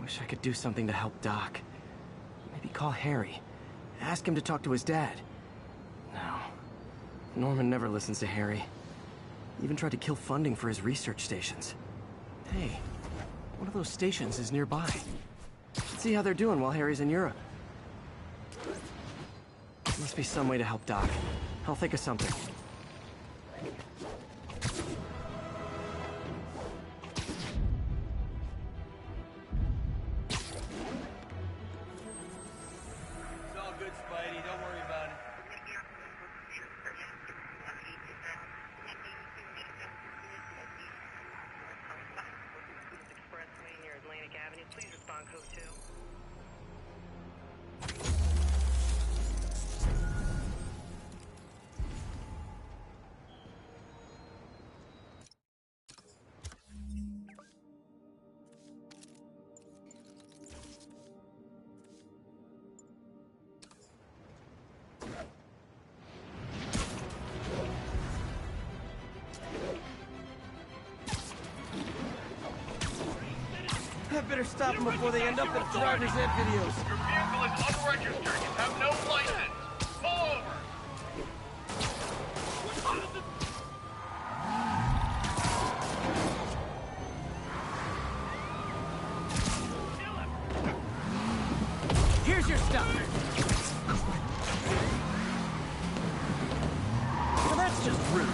Wish I could do something to help Doc. Maybe call Harry. Ask him to talk to his dad. No. Norman never listens to Harry. He even tried to kill funding for his research stations. Hey, one of those stations is nearby. Let's see how they're doing while Harry's in Europe. Must be some way to help Doc. I'll think of something. I better stop them before they end up in driver's ed videos. Your vehicle is unregistered. You have no license. Pull over. Here's your stuff. Well, that's just rude.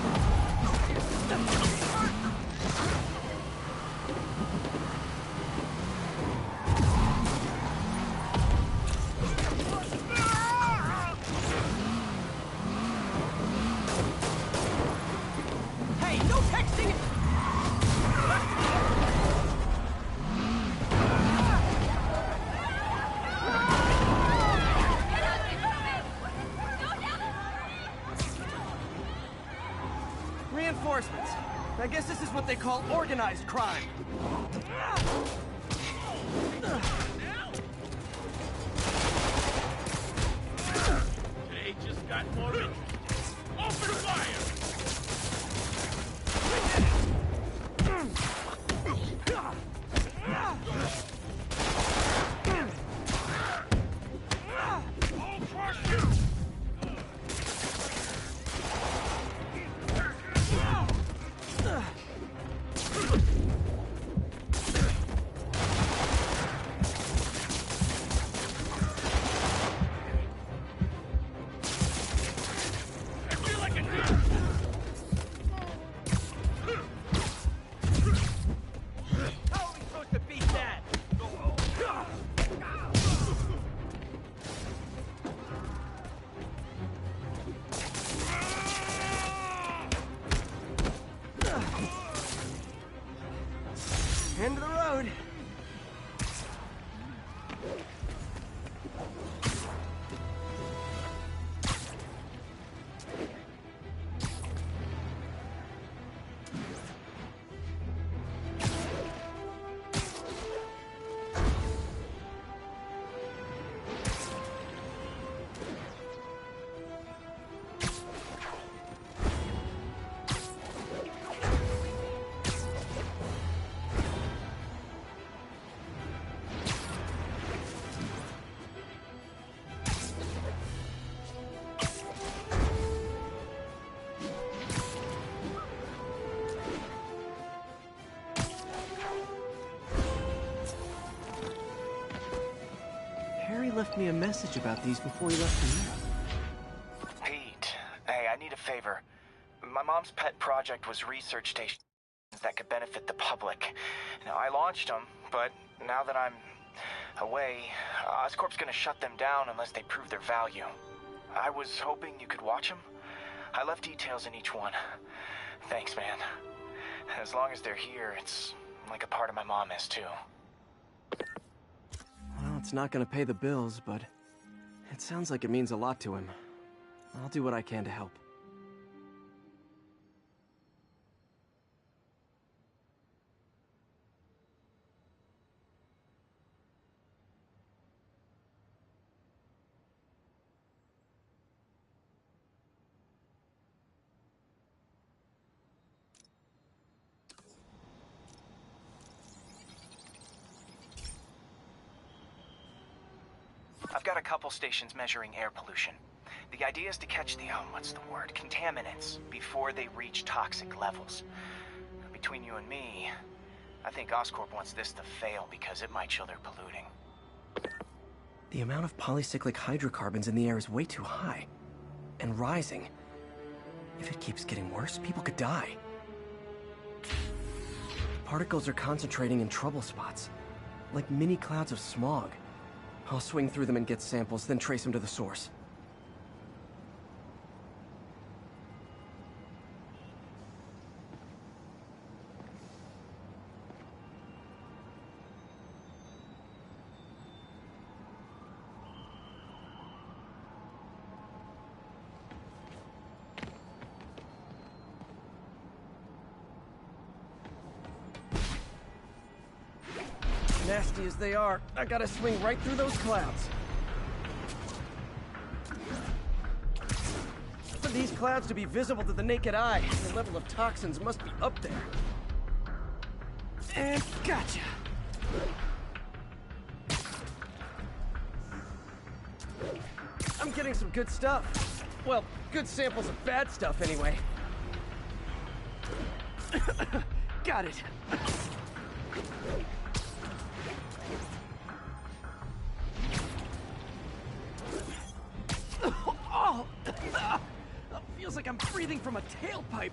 Reinforcements. I guess this is what they call organized crime. Today just got more interesting. Open fire! I'll crush you! End of the road. Harry left me a message about these before he left for Europe. Pete, hey, I need a favor. My mom's pet project was research stations that could benefit the public. Now, I launched them, but now that I'm away, Oscorp's gonna shut them down unless they prove their value. I was hoping you could watch them. I left details in each one. Thanks, man. As long as they're here, it's like a part of my mom is, too. Well, it's not gonna pay the bills, but it sounds like it means a lot to him. I'll do what I can to help. I've got a couple stations measuring air pollution. The idea is to catch the, contaminants before they reach toxic levels. Between you and me, I think Oscorp wants this to fail because it might show they're polluting. The amount of polycyclic hydrocarbons in the air is way too high. And rising. If it keeps getting worse, people could die. Particles are concentrating in trouble spots, like mini clouds of smog. I'll swing through them and get samples, then trace them to the source. Nasty as they are, I gotta swing right through those clouds. For these clouds to be visible to the naked eye, the level of toxins must be up there. And gotcha! I'm getting some good stuff. Well, good samples of bad stuff anyway. Got it. Oh, feels like I'm breathing from a tailpipe.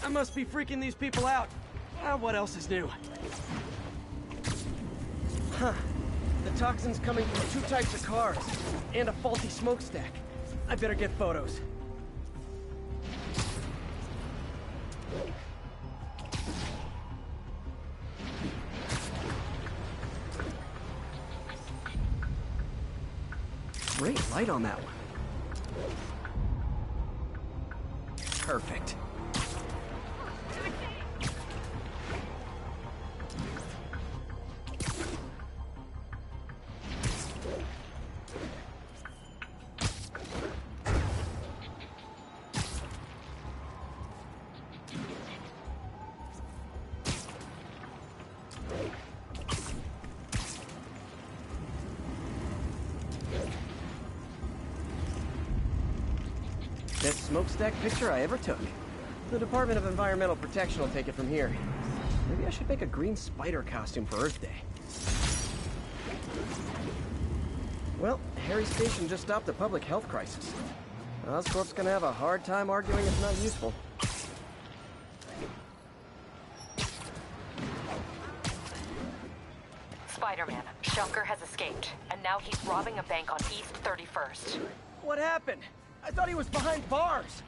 I must be freaking these people out. What else is new? Huh. The toxin's coming from 2 types of cars and a faulty smokestack. I better get photos. Great light on that one. Perfect. Best smokestack picture I ever took. The Department of Environmental Protection will take it from here. Maybe I should make a green spider costume for Earth Day. Well, Harry's station just stopped a public health crisis. Oscorp's gonna have a hard time arguing it's not useful. Spider-Man, Shunker has escaped, and now he's robbing a bank on East 31st. What happened? I thought he was behind bars.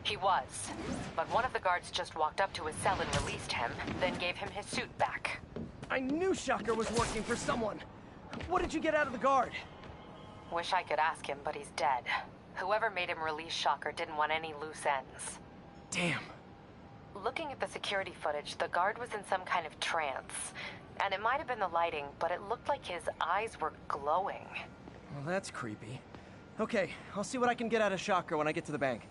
He was, but one of the guards just walked up to his cell and released him, then gave him his suit back. I knew Shocker was working for someone. What did you get out of the guard? Wish I could ask him, but he's dead. Whoever made him release Shocker didn't want any loose ends. Damn. Looking at the security footage, the guard was in some kind of trance. And it might have been the lighting, but it looked like his eyes were glowing. Well, that's creepy. Okay, I'll see what I can get out of Shocker when I get to the bank.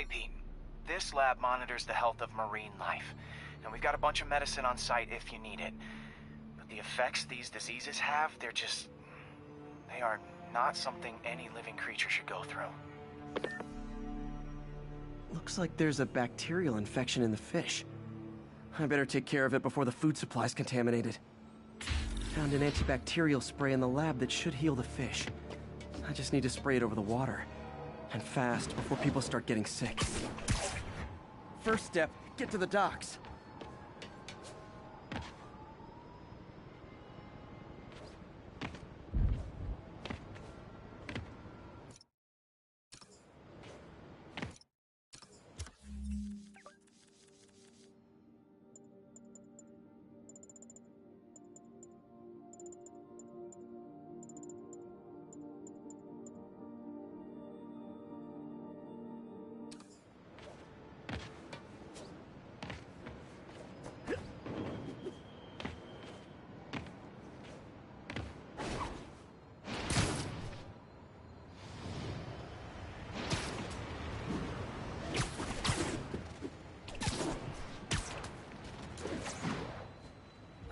Hey, Pete. This lab monitors the health of marine life, and we've got a bunch of medicine on site if you need it. But the effects these diseases have, they are not something any living creature should go through. Looks like there's a bacterial infection in the fish. I better take care of it before the food supply's contaminated. Found an antibacterial spray in the lab that should heal the fish. I just need to spray it over the water. And fast, before people start getting sick. First step, get to the docks.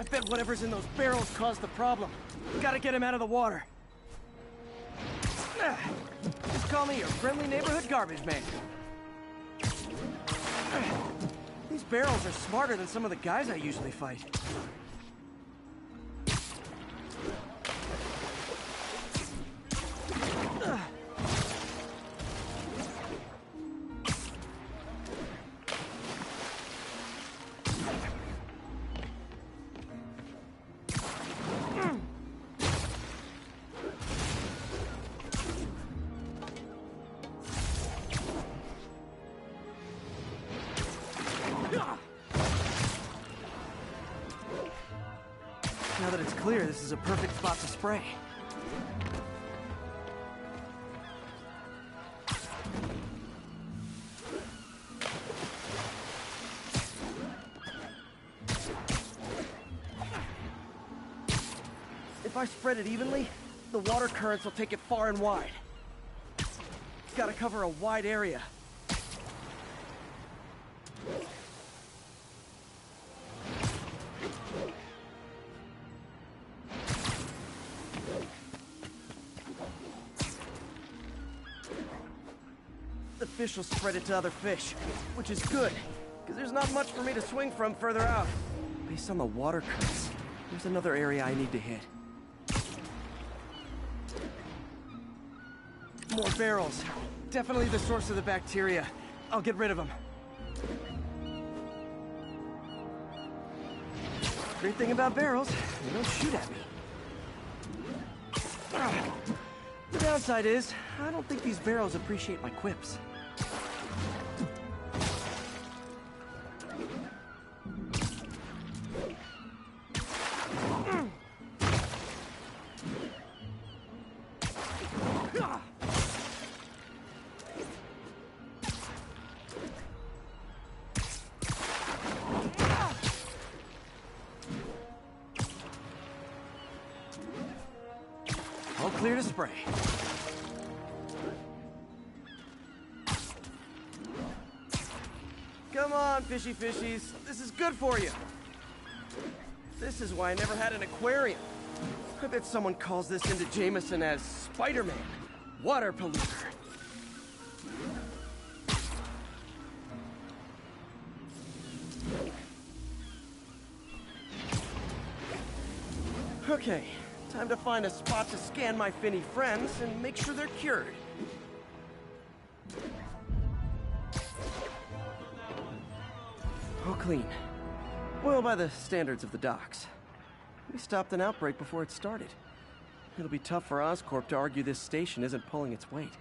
I bet whatever's in those barrels caused the problem. Gotta get him out of the water. Just call me your friendly neighborhood garbage man. These barrels are smarter than some of the guys I usually fight. Now that it's clear, this is a perfect spot to spray. If I spread it evenly, the water currents will take it far and wide. Gotta cover a wide area. The fish will spread it to other fish, which is good, because there's not much for me to swing from further out. Based on the water currents, there's another area I need to hit. More barrels. Definitely the source of the bacteria. I'll get rid of them. Great thing about barrels, they don't shoot at me. The downside is, I don't think these barrels appreciate my quips. All clear to spray. Come on, fishy fishies. This is good for you. This is why I never had an aquarium. I bet someone calls this into Jameson as Spiderman, water polluter. Okay, time to find a spot to scan my finny friends and make sure they're cured. All clean. Well, by the standards of the docks. We stopped an outbreak before it started. It'll be tough for Oscorp to argue this station isn't pulling its weight.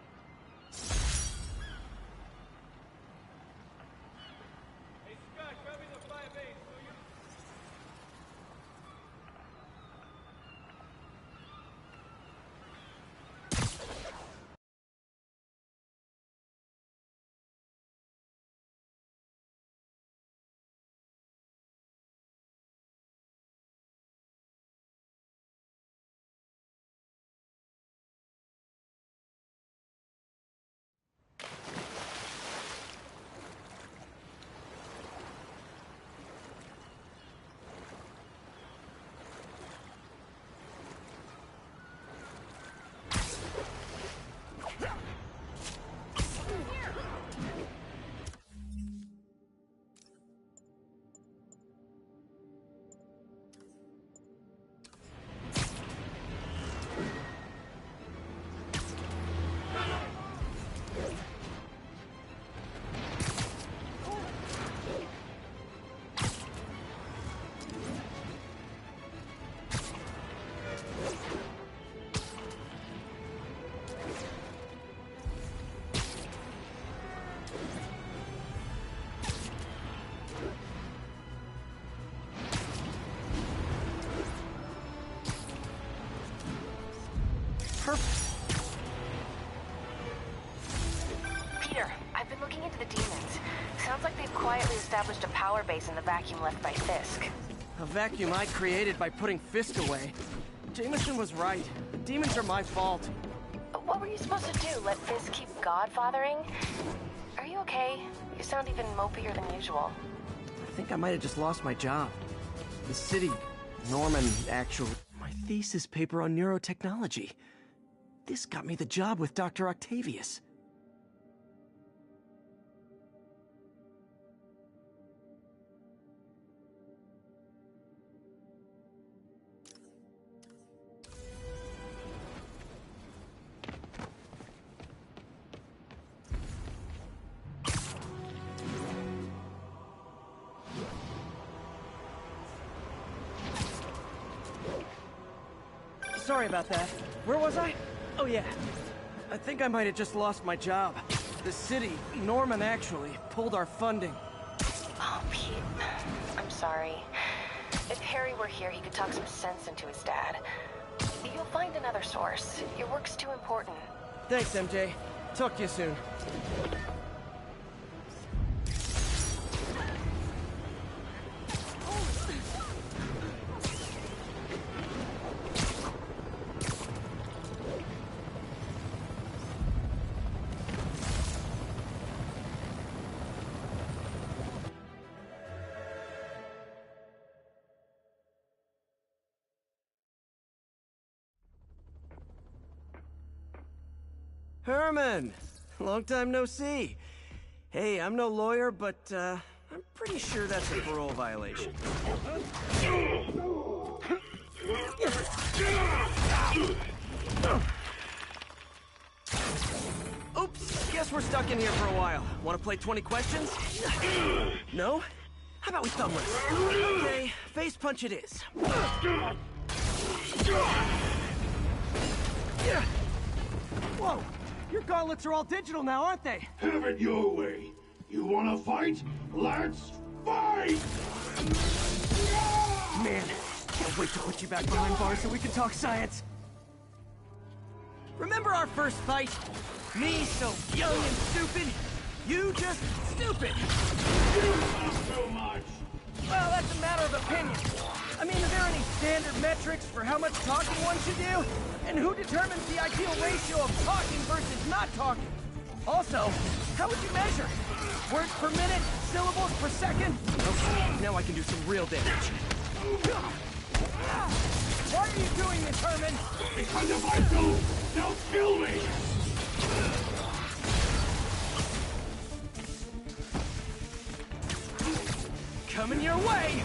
quietly established a power base in the vacuum left by Fisk. A vacuum I created by putting Fisk away. Jameson was right. The demons are my fault. What were you supposed to do? Let Fisk keep godfathering? Are you okay? You sound even mopier than usual. I think I might have just lost my job. The city, Norman, actually. My thesis paper on neurotechnology. This got me the job with Dr. Octavius. Sorry about that. Where was I? Oh yeah. I think I might have just lost my job. The city, Norman actually, pulled our funding. Oh, Pete. I'm sorry. If Harry were here, he could talk some sense into his dad. You'll find another source. Your work's too important. Thanks, MJ. Talk to you soon. Herman! Long time no see. Hey, I'm no lawyer, but, I'm pretty sure that's a parole violation. Oops, guess we're stuck in here for a while. Want to play 20 questions? No? How about we thumb wrestle? Okay, face punch it is. Whoa! Your gauntlets are all digital now, aren't they? Have it your way. You wanna fight? Let's fight! Man, can't wait to put you back behind bars so we can talk science. Remember our first fight? Me so young and stupid, you just stupid. Not so much. Well, that's a matter of opinion. I mean, are there any standard metrics for how much talking one should do? And who determines the ideal ratio of talking versus not talking? Also, how would you measure? Words per minute? Syllables per second? Okay, now I can do some real damage. Why are you doing this, Herman? Because if I don't, they'll kill me! Coming your way!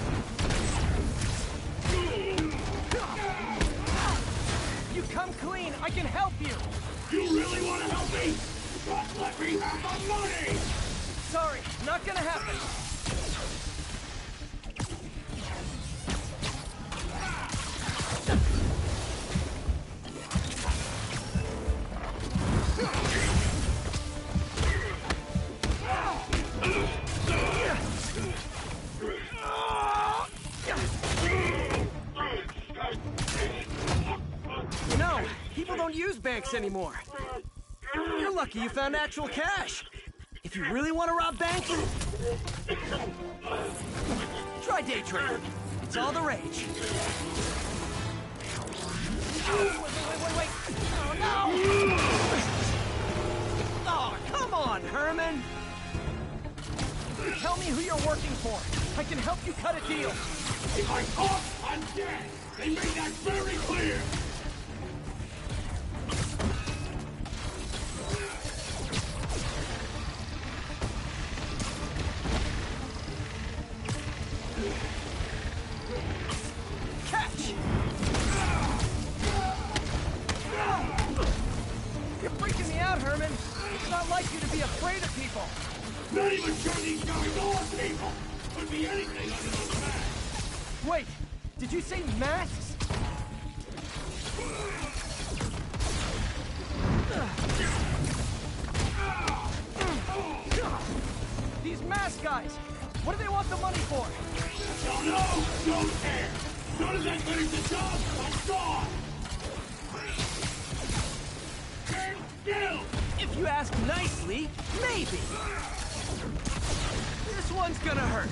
You come clean, I can help you! You really want to help me? Just let me have the money! Sorry, not gonna happen. No, people don't use banks anymore. You're lucky you found actual cash. If you really want to rob banks, try day trading. It's all the rage. Wait. Oh, no! Oh, come on, Herman! Tell me who you're working for. I can help you cut a deal. If I talk, I'm dead! They made that very clear! Catch! You're freaking me out, Herman. It's not like you to be afraid of people. Not even sure these guys are people! Could be anything under those masks! Wait, did you say masks? These mask guys, what do they want the money for? Don't know! Don't care! As soon as I finish the job, I'm gone! Stand still! If you ask nicely, maybe. This one's gonna hurt.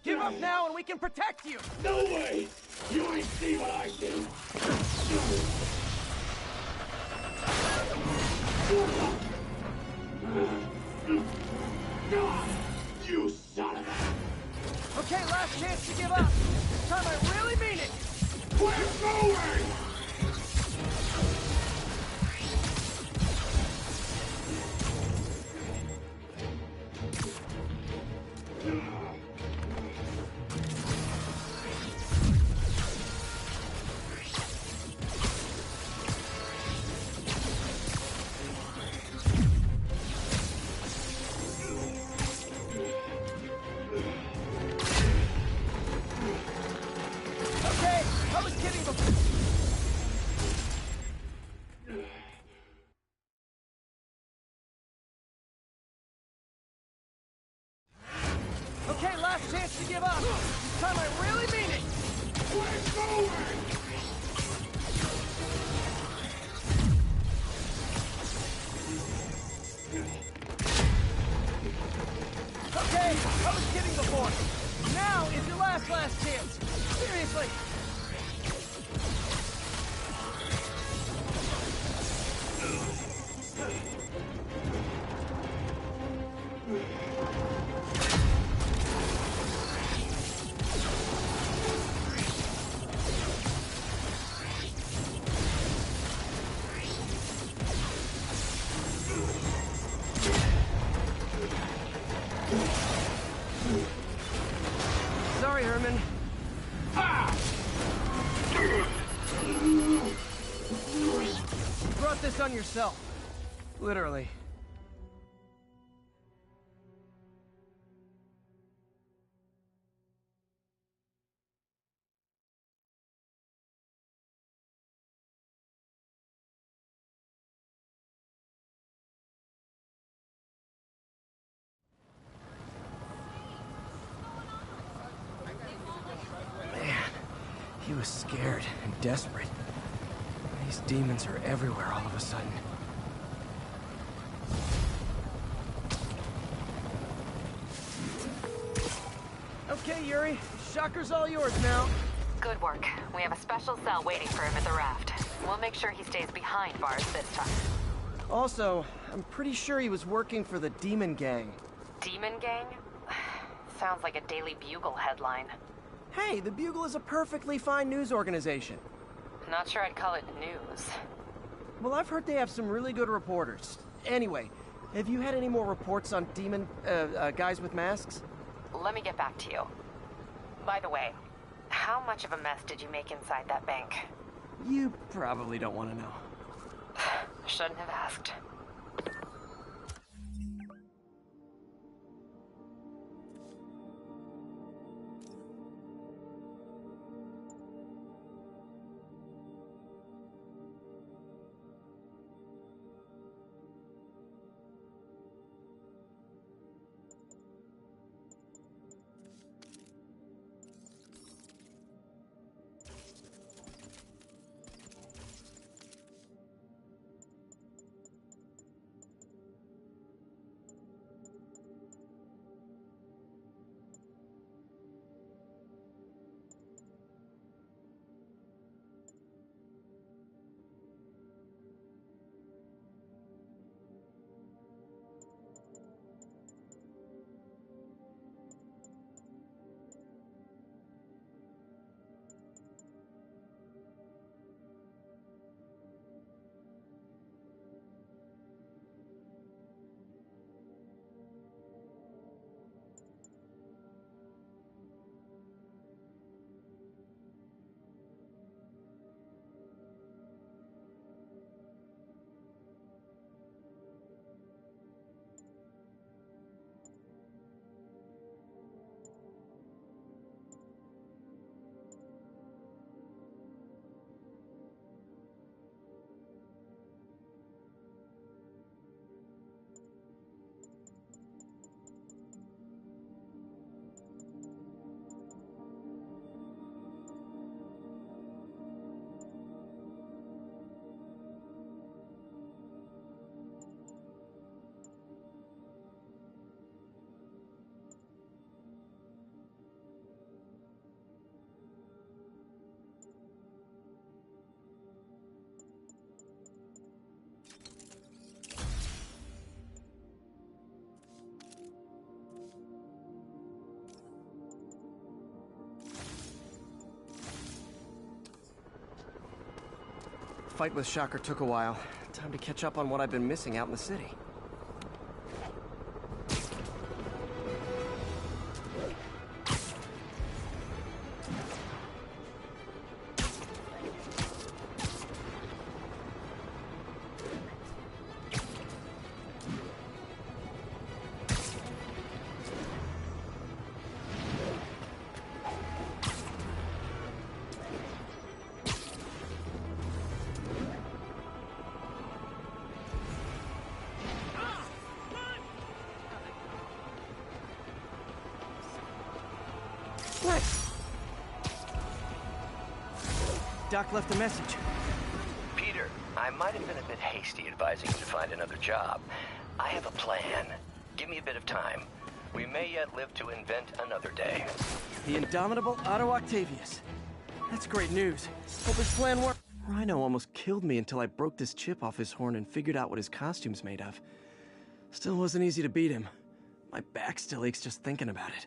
Give up now and we can protect you! No way! You ain't see what I do! You son of a... Okay, last chance to give up. This time I really mean it. We're going! Okay, I was kidding before. Okay, last chance to give up. This time I really mean it. We're going! Okay, I was kidding before. Now is your last chance. Seriously. Sorry, Herman. You brought this on yourself. Literally. Man, he was scared and desperate. These demons are everywhere all of a sudden. Okay, Yuri. Shocker's all yours now. Good work. We have a special cell waiting for him at the raft. We'll make sure he stays behind bars this time. Also, I'm pretty sure he was working for the Demon Gang. Demon Gang? Sounds like a Daily Bugle headline. Hey, the Bugle is a perfectly fine news organization. Not sure I'd call it news. Well, I've heard they have some really good reporters. Anyway, have you had any more reports on demon, guys with masks? Let me get back to you. By the way, how much of a mess did you make inside that bank? You probably don't want to know. Shouldn't have asked. Fight with Shocker took a while. Time to catch up on what I've been missing out in the city. Nice. Doc left a message. Peter, I might have been a bit hasty advising you to find another job. I have a plan. Give me a bit of time. We may yet live to invent another day. The indomitable Otto Octavius. That's great news. Hope his plan worked. Rhino almost killed me until I broke this chip off his horn and figured out what his costume's made of. Still wasn't easy to beat him. My back still aches just thinking about it.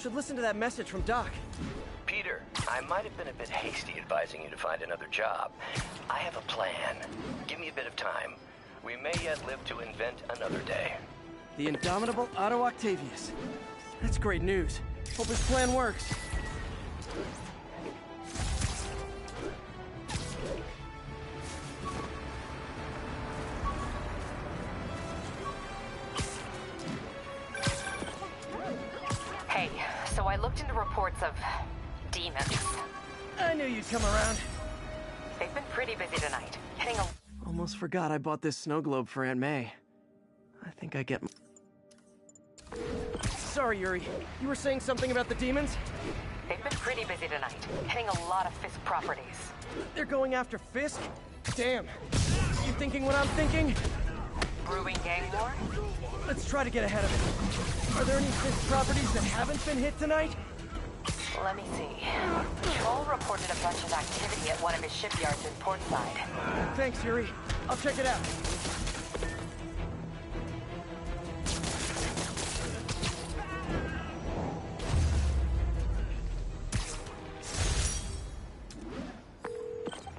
Should listen to that message from Doc. Peter, I might have been a bit hasty advising you to find another job. I have a plan. Give me a bit of time. We may yet live to invent another day. The indomitable Otto Octavius. That's great news. Hope his plan works. Hey, so I looked into reports of demons. I knew you'd come around. They've been pretty busy tonight, hitting a... Almost forgot I bought this snow globe for Aunt May. I think I get... Sorry, Yuri. You were saying something about the demons? They've been pretty busy tonight, hitting a lot of Fisk properties. They're going after Fisk? Damn. You thinking what I'm thinking? Brewing gang war? Let's try to get ahead of it. Are there any Fisk properties that haven't been hit tonight? Let me see. Patrol reported a bunch of activity at one of his shipyards in Portside. Thanks, Yuri. I'll check it out.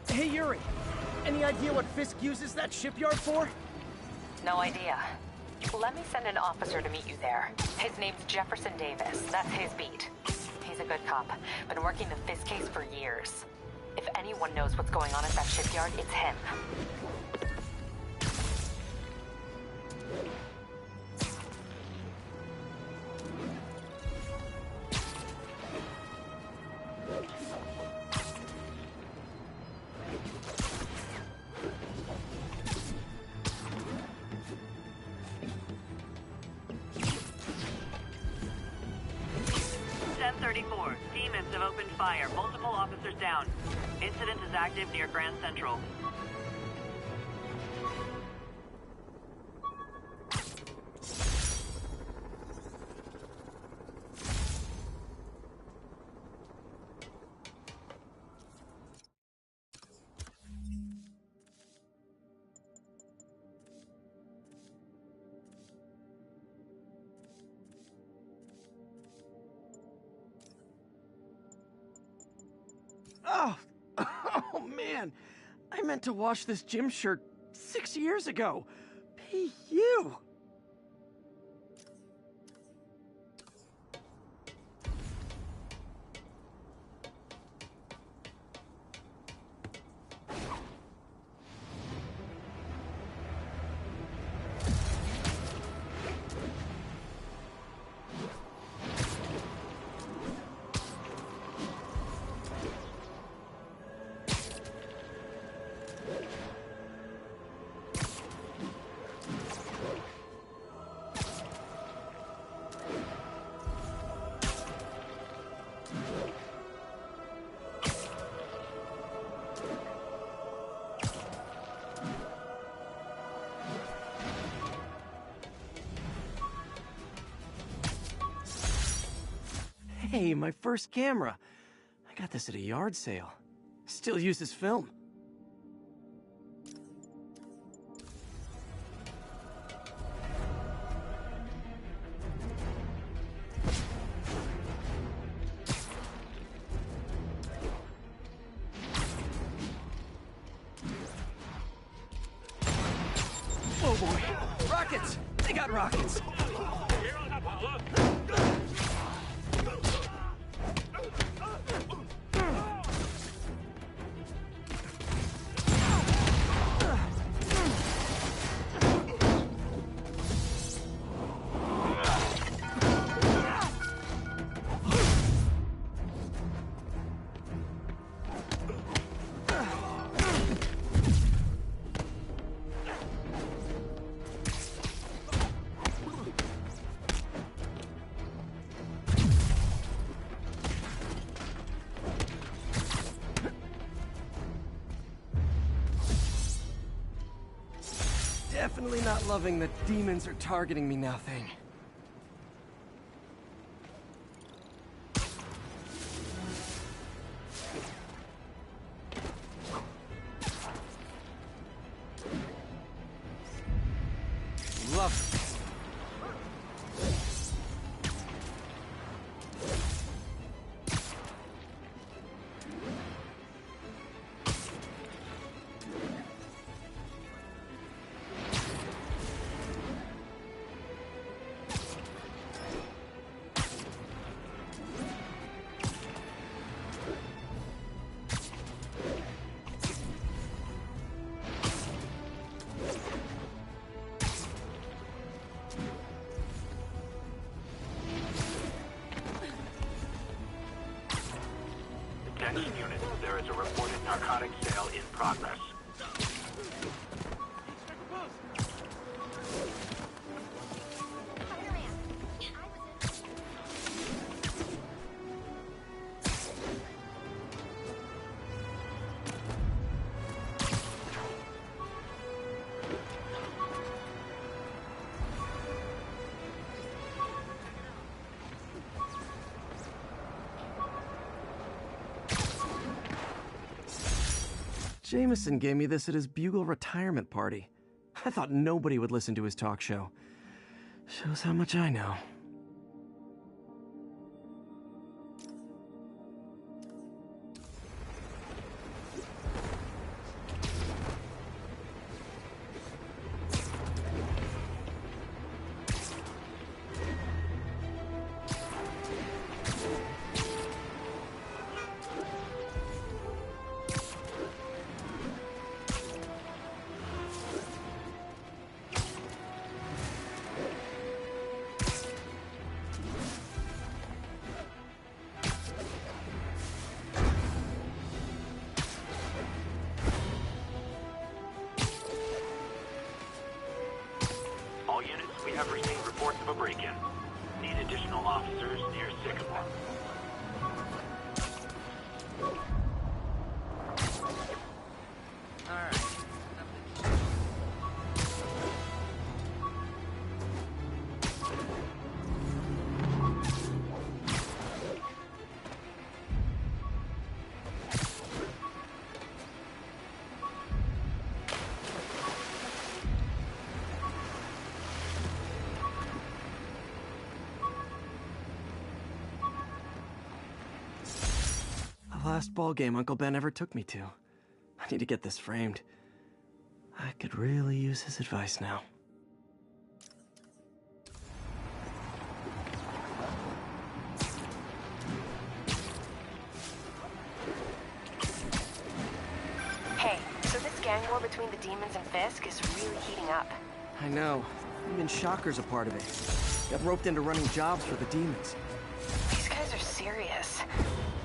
Hey, Yuri. Any idea what Fisk uses that shipyard for? No idea. Let me send an officer to meet you there. His name's Jefferson Davis. That's his beat. He's a good cop. Been working the Fisk case for years. If anyone knows what's going on at that shipyard, it's him. Demons have opened fire. Multiple officers down. Incident is active near Grand Central. Oh, oh man. I meant to wash this gym shirt 6 years ago. P.U. Hey, my first camera. I got this at a yard sale. Still uses film. Oh boy, rockets! They got rockets! Here on Apollo. Definitely not loving the demons are targeting me now thing. Love it. Attention units, there is a reported narcotic sale in progress. Jameson gave me this at his Bugle retirement party. I thought nobody would listen to his talk show. Shows how much I know. All units, we have received reports of a break-in. Need additional officers near Sycamore. The last ball game Uncle Ben ever took me to. I need to get this framed. I could really use his advice now. Hey, so this gang war between the demons and Fisk is really heating up. I know. Even Shocker's a part of it. Got roped into running jobs for the demons. These guys are serious.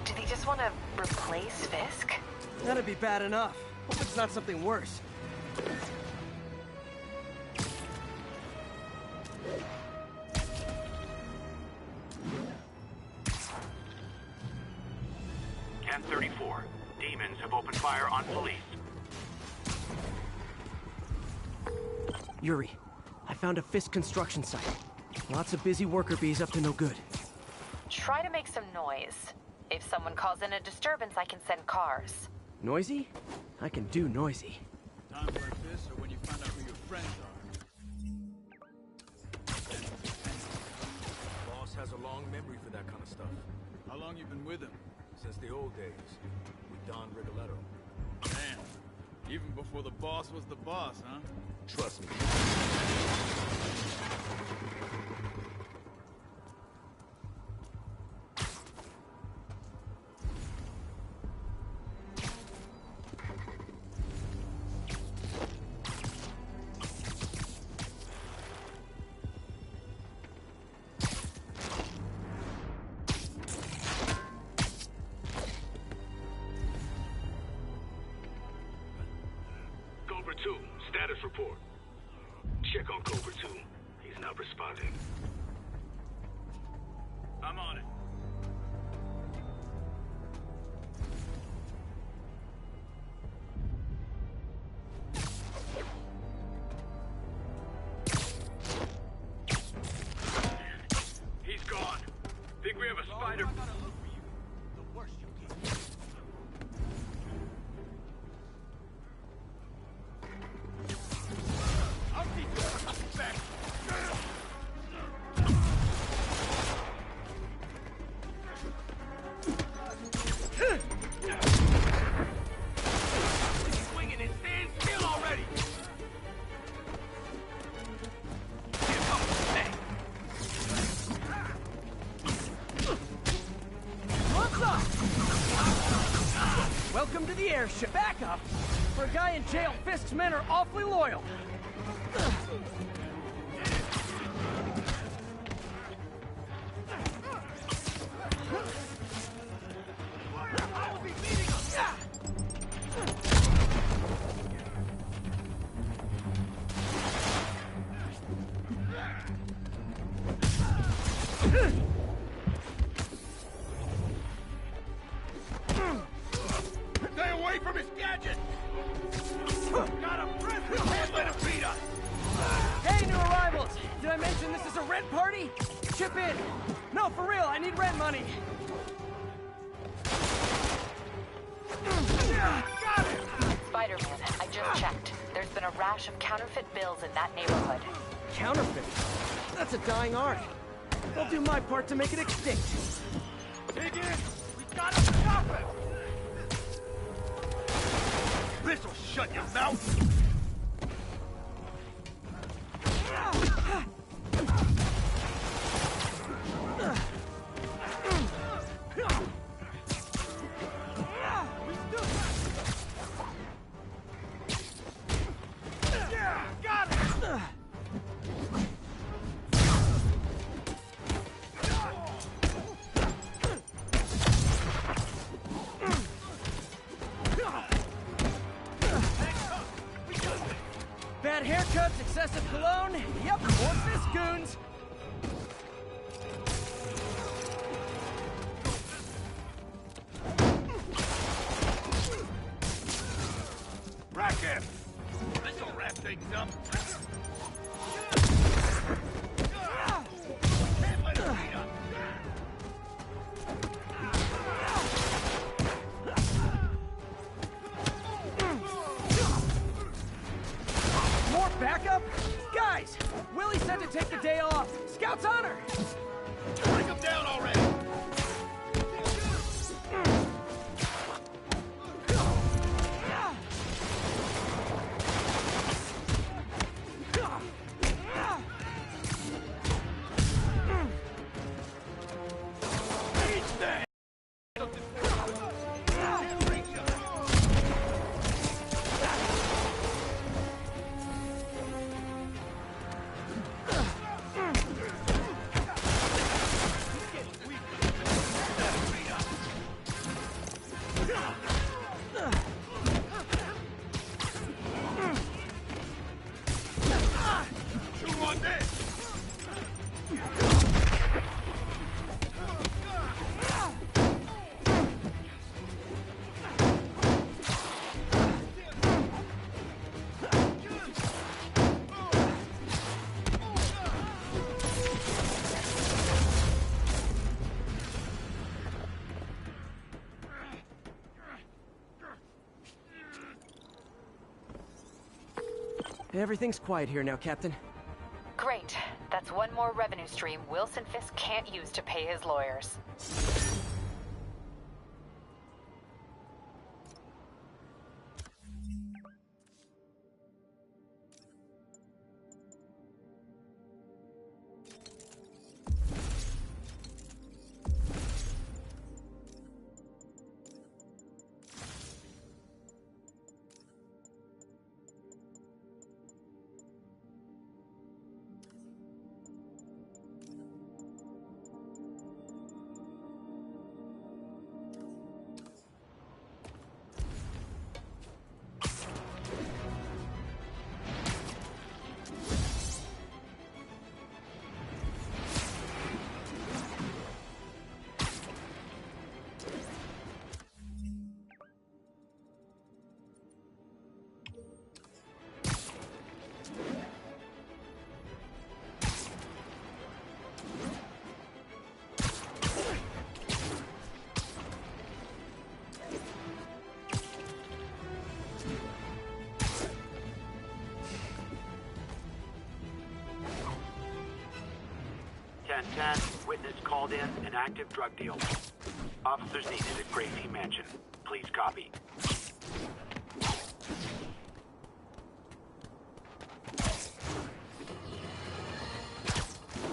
Do they just want to replace Fisk? That'd be bad enough. Hope it's not something worse. Camp 34. Demons have opened fire on police. Yuri, I found a Fisk construction site. Lots of busy worker bees up to no good. Try to make some noise. If someone calls in a disturbance, I can send cars. Noisy? I can do noisy. Times like this are when you find out who your friends are. Boss has a long memory for that kind of stuff. How long you been with him? Since the old days, with Don Rigoletto. Damn. Even before the boss was the boss, huh? Trust me. Cobra 2, status report. Check on Cobra 2. He's not responding. I'm on it. He's gone. Think we have a spider? The worst you get. I'll keep you back. He's swinging and stand still already. Here comes Bang. What's up? Welcome to the airship. Back up! For a guy in jail, Fisk's men are awfully loyal. I will be beating him. Stay away from his gadget! Got a friend! We can't let him beat us! Hey, new arrivals! Did I mention this is a rent party? Chip in. No, for real, I need rent money. Got it! Spider-Man, I just checked. There's been a rash of counterfeit bills in that neighborhood. Counterfeit? That's a dying art. I'll do my part to make it extinct. Dig in! We gotta stop him! This'll shut your mouth! Yeah, got it! Bad haircuts, excessive cologne. Yep, more Fisk goons. Rack him! This'll wrap things up. Can't let him beat us. More backup? Guys, Willie said to take the day off. Scout's honor. Bring him down already! Everything's quiet here now, Captain. Great. That's one more revenue stream Wilson Fisk can't use to pay his lawyers. Witness called in an active drug deal. Officers needed at Gracie Mansion. Please copy.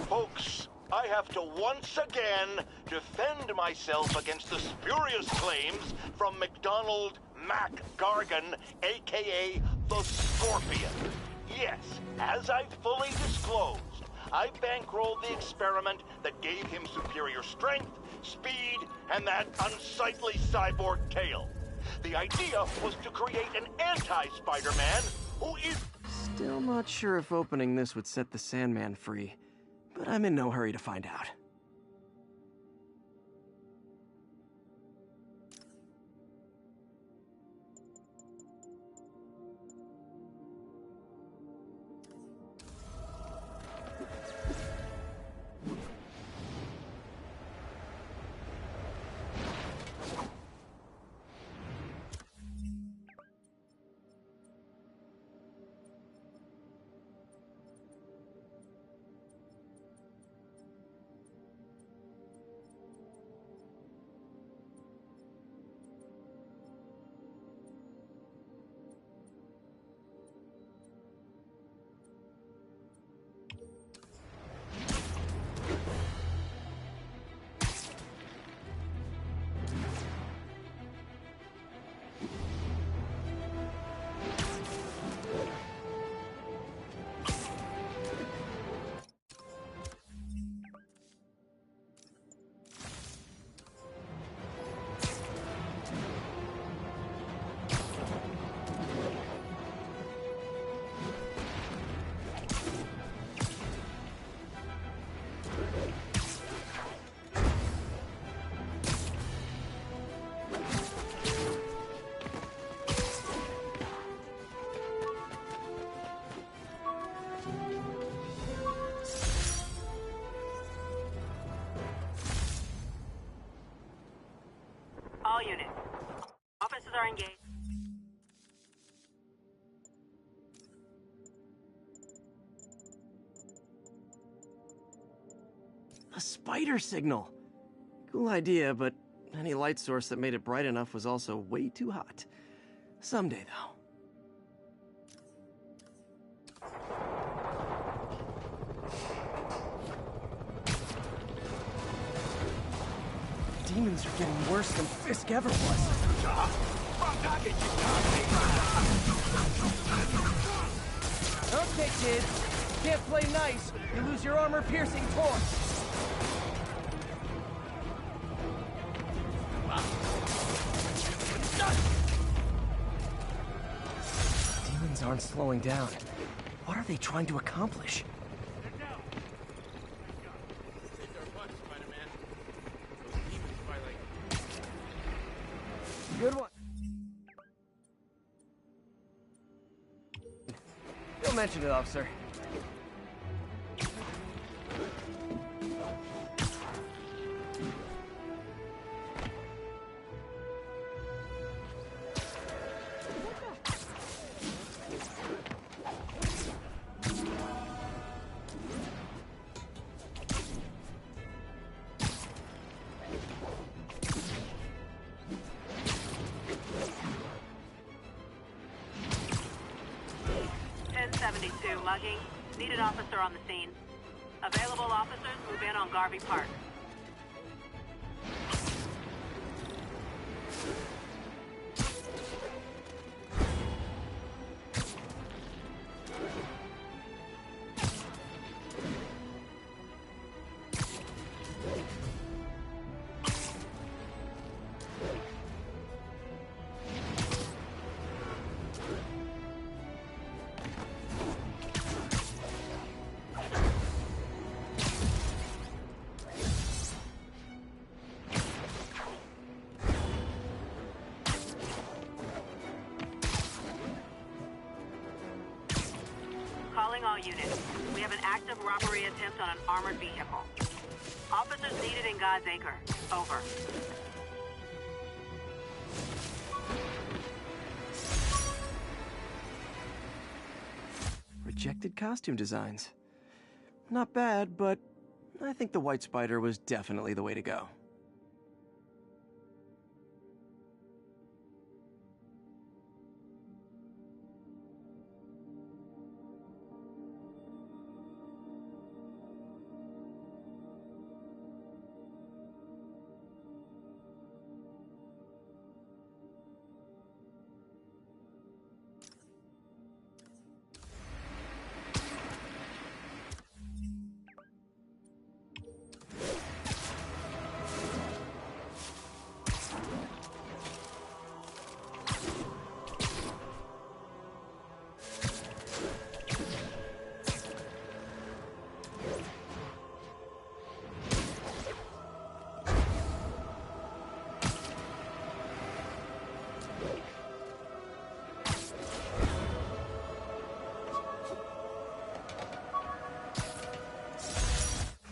Folks, I have to once again defend myself against the spurious claims from McDonald Mac Gargan, aka the Scorpion. Yes, as I've fully disclosed, I bankrolled the experiment that gave him superior strength, speed, and that unsightly cyborg tail. The idea was to create an anti-Spider-Man who is... Still not sure if opening this would set the Sandman free, but I'm in no hurry to find out. All units. Officers are engaged. A spider signal. Cool idea, but any light source that made it bright enough was also way too hot. Someday, though. Demons are getting worse than Fisk ever was. Okay, kid. Can't play nice. You lose your armor-piercing torch. Demons aren't slowing down. What are they trying to accomplish? Good one. Don't mention it, officer. to mugging. Needed officer on the scene. Available officers move in on Garvey Park. Calling all units. We have an active robbery attempt on an armored vehicle. Officers needed in God's Acre. Over. Rejected costume designs. Not bad, but I think the White Spider was definitely the way to go.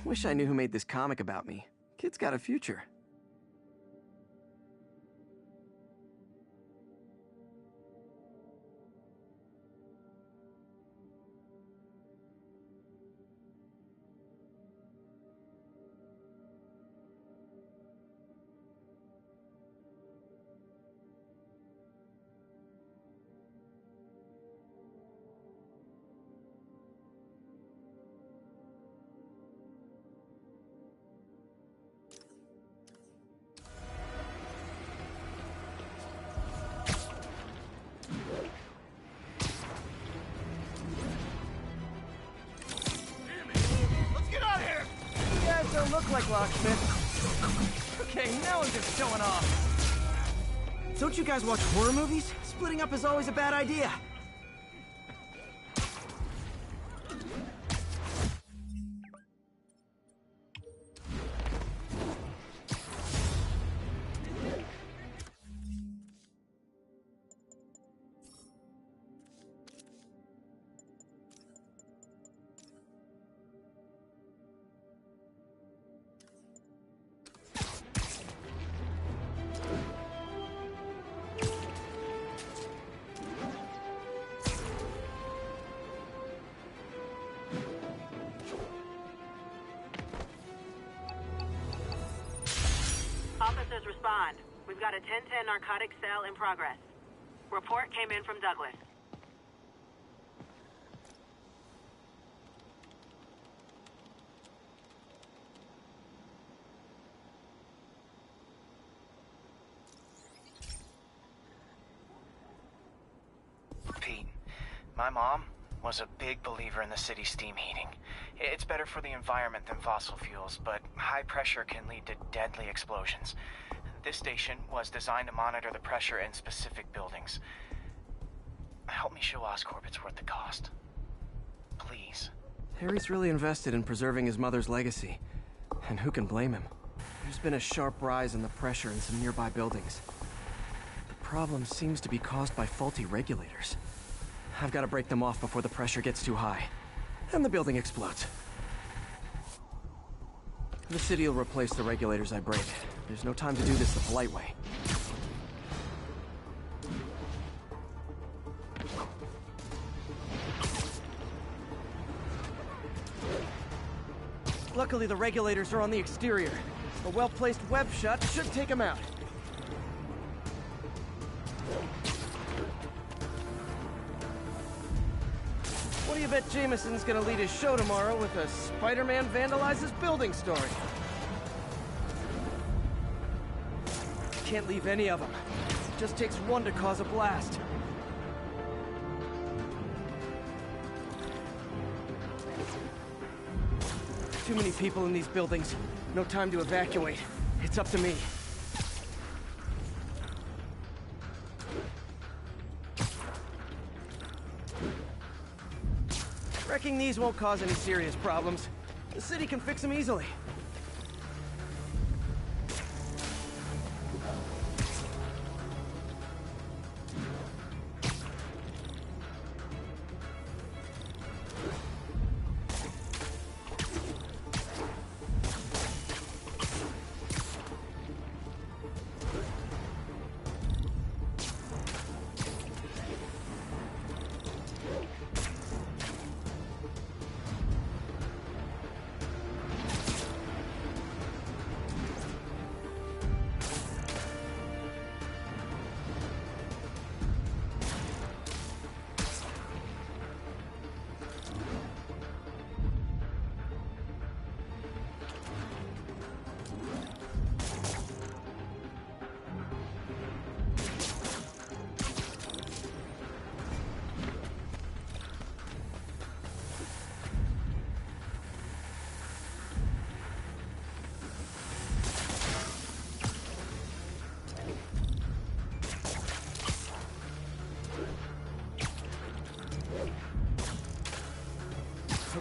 Wish I knew who made this comic about me. Kid's got a future. Don't look like locksmith. Okay, now I'm just showing off. Don't you guys watch horror movies? Splitting up is always a bad idea. Officers respond. We've got a 1010 narcotics cell in progress. Report came in from Douglas. Pete, my mom was a big believer in the city's steam heating. It's better for the environment than fossil fuels, but high pressure can lead to deadly explosions. This station was designed to monitor the pressure in specific buildings. Help me show Oscorp it's worth the cost. Please. Harry's really invested in preserving his mother's legacy. And who can blame him? There's been a sharp rise in the pressure in some nearby buildings. The problem seems to be caused by faulty regulators. I've got to break them off before the pressure gets too high. And the building explodes. The city will replace the regulators I break. There's no time to do this the polite way. Luckily, the regulators are on the exterior. A well-placed web shot should take them out. What do you bet Jameson's gonna lead his show tomorrow with a Spider-Man vandalizes building story? Can't leave any of them. Just takes one to cause a blast. Too many people in these buildings. No time to evacuate. It's up to me. Wrecking these won't cause any serious problems. The city can fix them easily.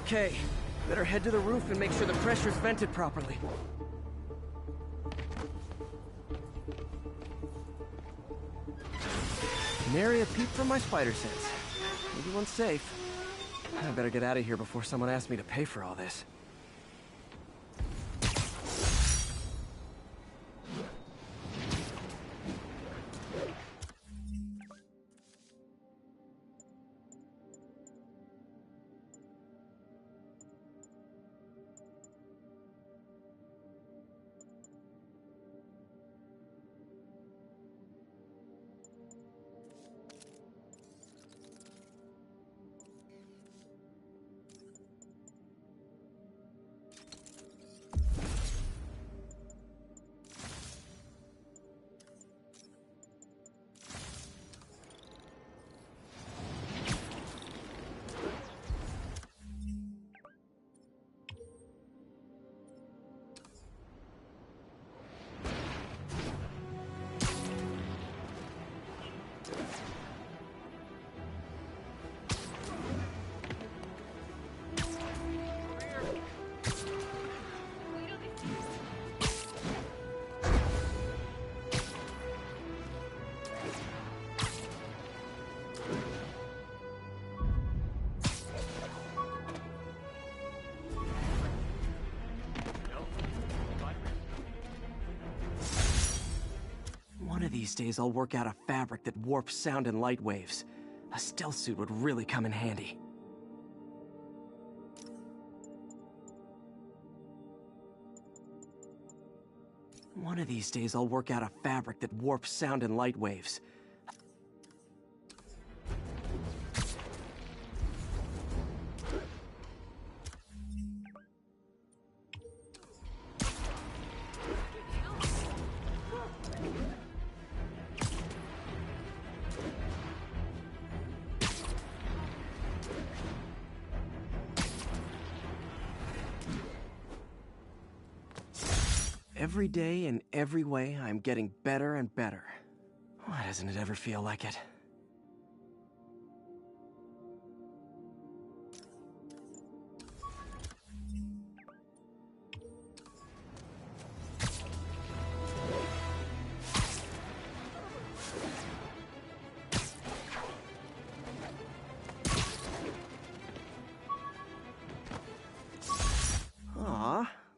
Okay, better head to the roof and make sure the pressure's vented properly. Nary a peep from my spider sense. Maybe one's safe. I better get out of here before someone asks me to pay for all this. One of these days I'll work out a fabric that warps sound and light waves. A stealth suit would really come in handy. One of these days I'll work out a fabric that warps sound and light waves. Every day, in every way, I'm getting better and better. Why doesn't it ever feel like it?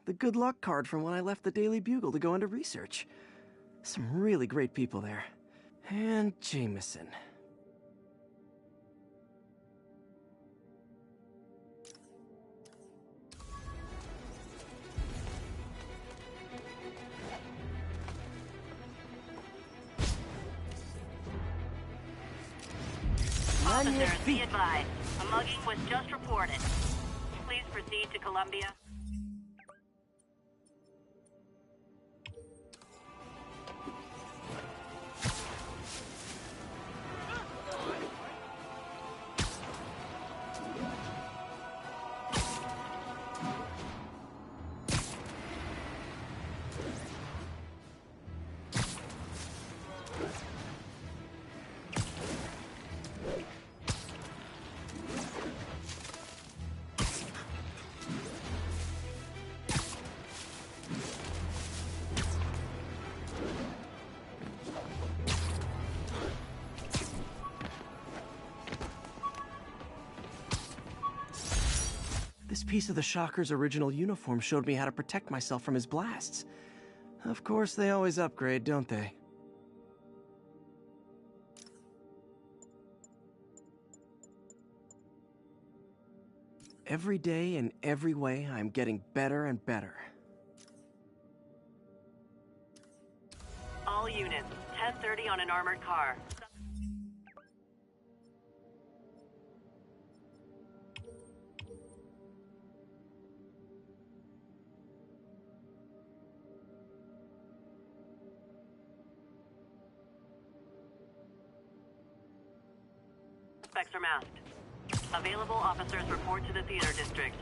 The good luck card from when I left the Daily Bugle to go into research. Some really great people there. And Jameson. Officers, be advised. A A mugging was just reported. Please proceed to Columbia. This piece of the Shocker's original uniform showed me how to protect myself from his blasts. Of course, they always upgrade, don't they? Every day, in every way, I'm getting better and better. All units, 10:30 on an armored car. Suspects are masked. Available officers report to the theater district.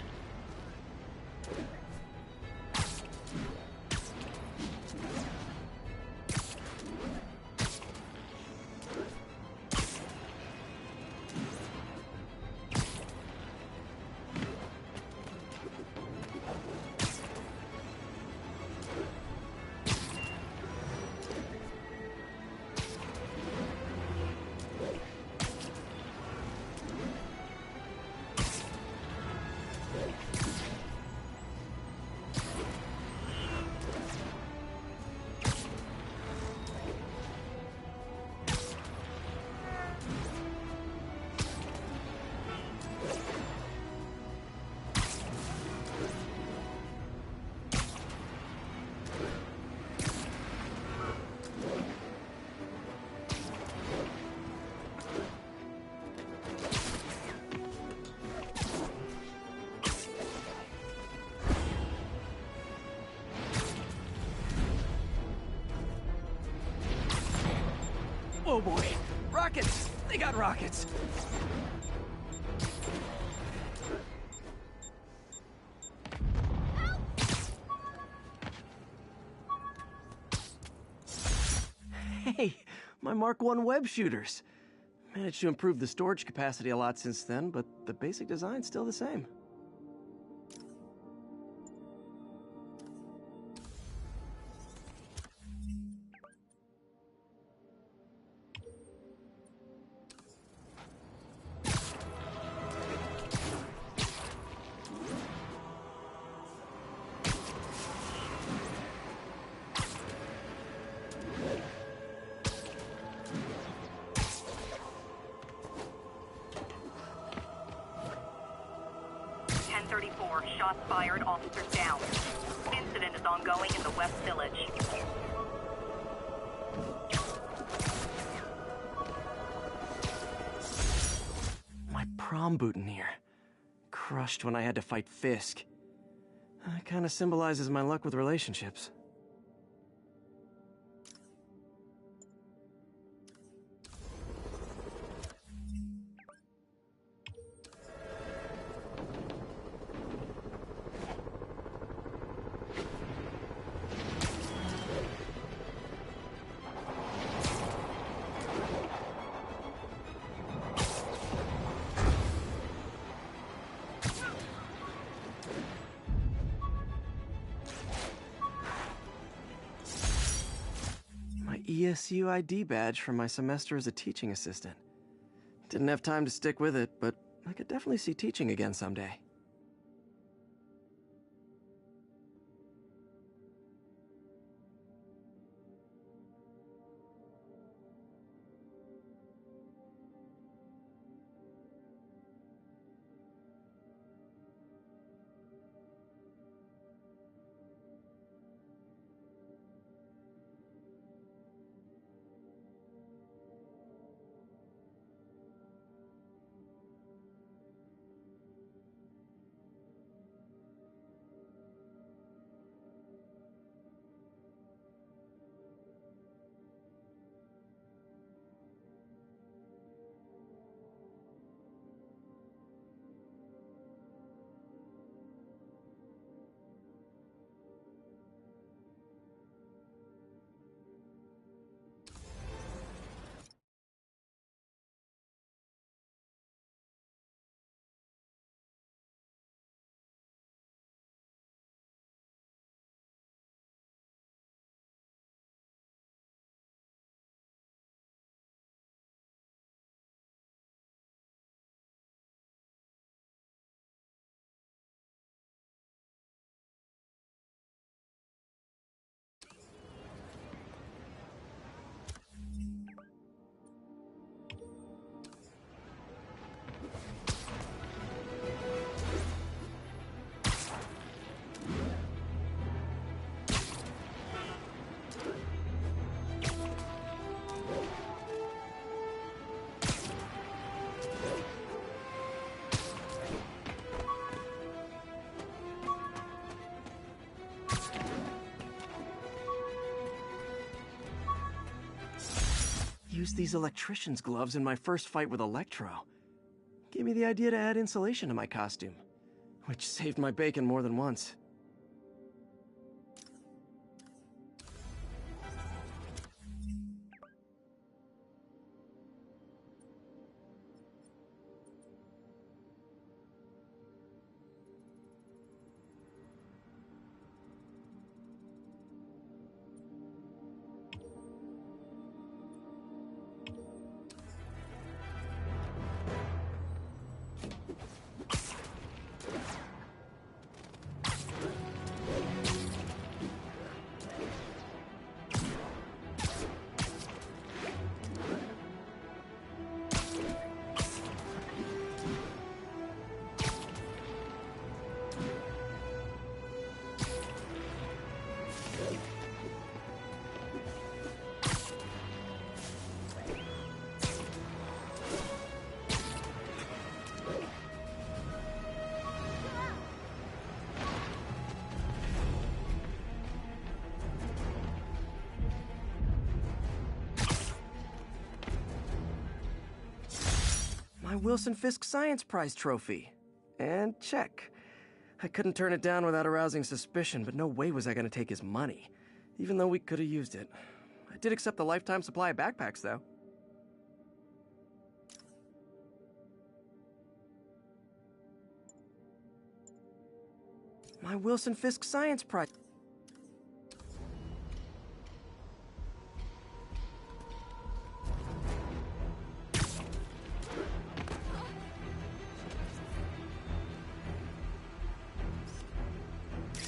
Oh boy! Rockets! They got rockets! Hey! My Mark I web shooters! Managed to improve the storage capacity a lot since then, but the basic design's still the same. Shots fired, officers down. Incident is ongoing in the West Village. My prom boutonniere. Crushed when I had to fight Fisk. Kinda symbolizes my luck with relationships. ESU ID badge from my semester as a teaching assistant. Didn't have time to stick with it, but I could definitely see teaching again someday. used these electrician's gloves in my first fight with Electro. Gave me the idea to add insulation to my costume, which saved my bacon more than once. My Wilson Fisk Science Prize trophy. And check. I couldn't turn it down without arousing suspicion, but no way was I gonna take his money, even though we could have used it. I did accept the lifetime supply of backpacks, though. My Wilson Fisk Science Prize.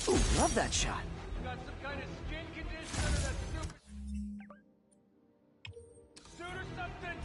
Ooh, love that shot. Got some kind of skin condition under that suit or something?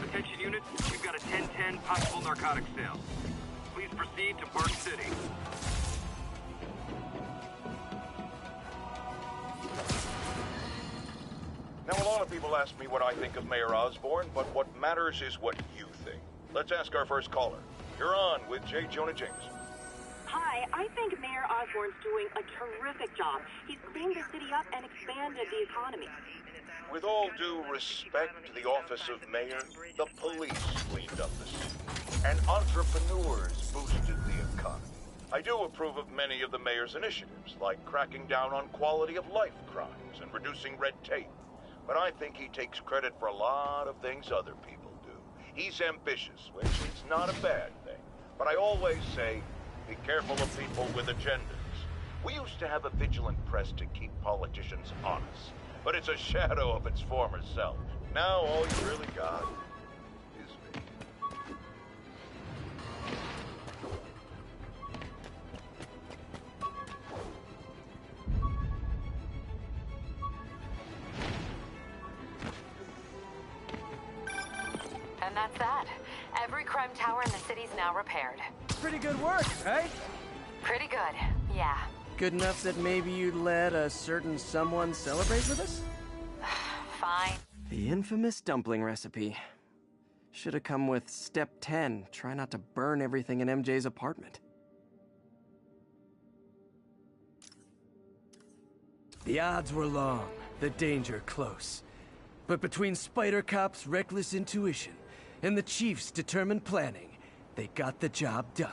Attention units, we've got a 10-10 possible narcotic sale. Please proceed to Park City. Now, a lot of people ask me what I think of Mayor Osborn, but what matters is what you think. Let's ask our first caller. You're on with J. Jonah James. Hi, I think Mayor Osborn's doing a terrific job. He's cleaned the city up and expanded the economy. With all due respect to the office of mayor, the police cleaned up the city, and entrepreneurs boosted the economy. I do approve of many of the mayor's initiatives, like cracking down on quality-of-life crimes and reducing red tape. But I think he takes credit for a lot of things other people do. He's ambitious, which is not a bad thing. But I always say, be careful of people with agendas. We used to have a vigilant press to keep politicians honest, but it's a shadow of its former self. Now all you really got is me. And that's that. Every crime tower in the city's now repaired. Pretty good work, right? Pretty good, yeah. Good enough that maybe you'd let a certain someone celebrate with us? Fine. The infamous dumpling recipe. Should have come with step 10. Try not to burn everything in MJ's apartment. The odds were long, the danger close. But between Spider Cop's reckless intuition and the Chief's determined planning, they got the job done.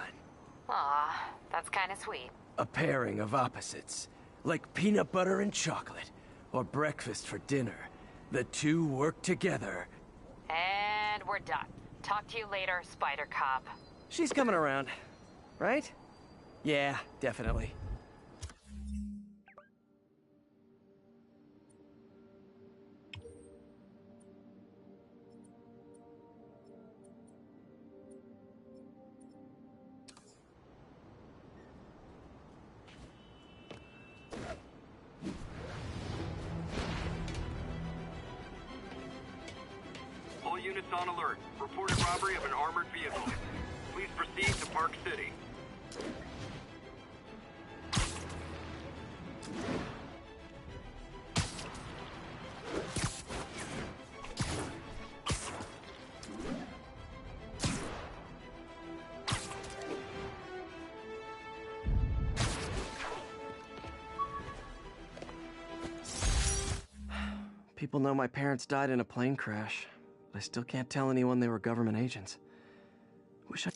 Aw, that's kind of sweet. A pairing of opposites, like peanut butter and chocolate, or breakfast for dinner. The two work together. And we're done. Talk to you later, Spider Cop. She's coming around, right? Yeah, definitely. on alert. Reported robbery of an armored vehicle. Please proceed to Park City. People know my parents died in a plane crash, but I still can't tell anyone they were government agents. Wish I...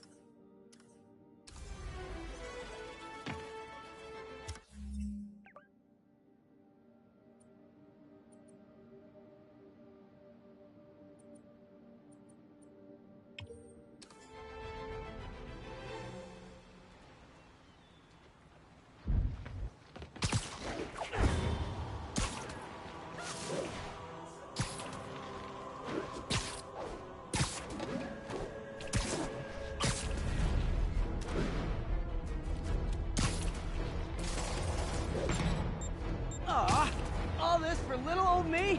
All this for little old me?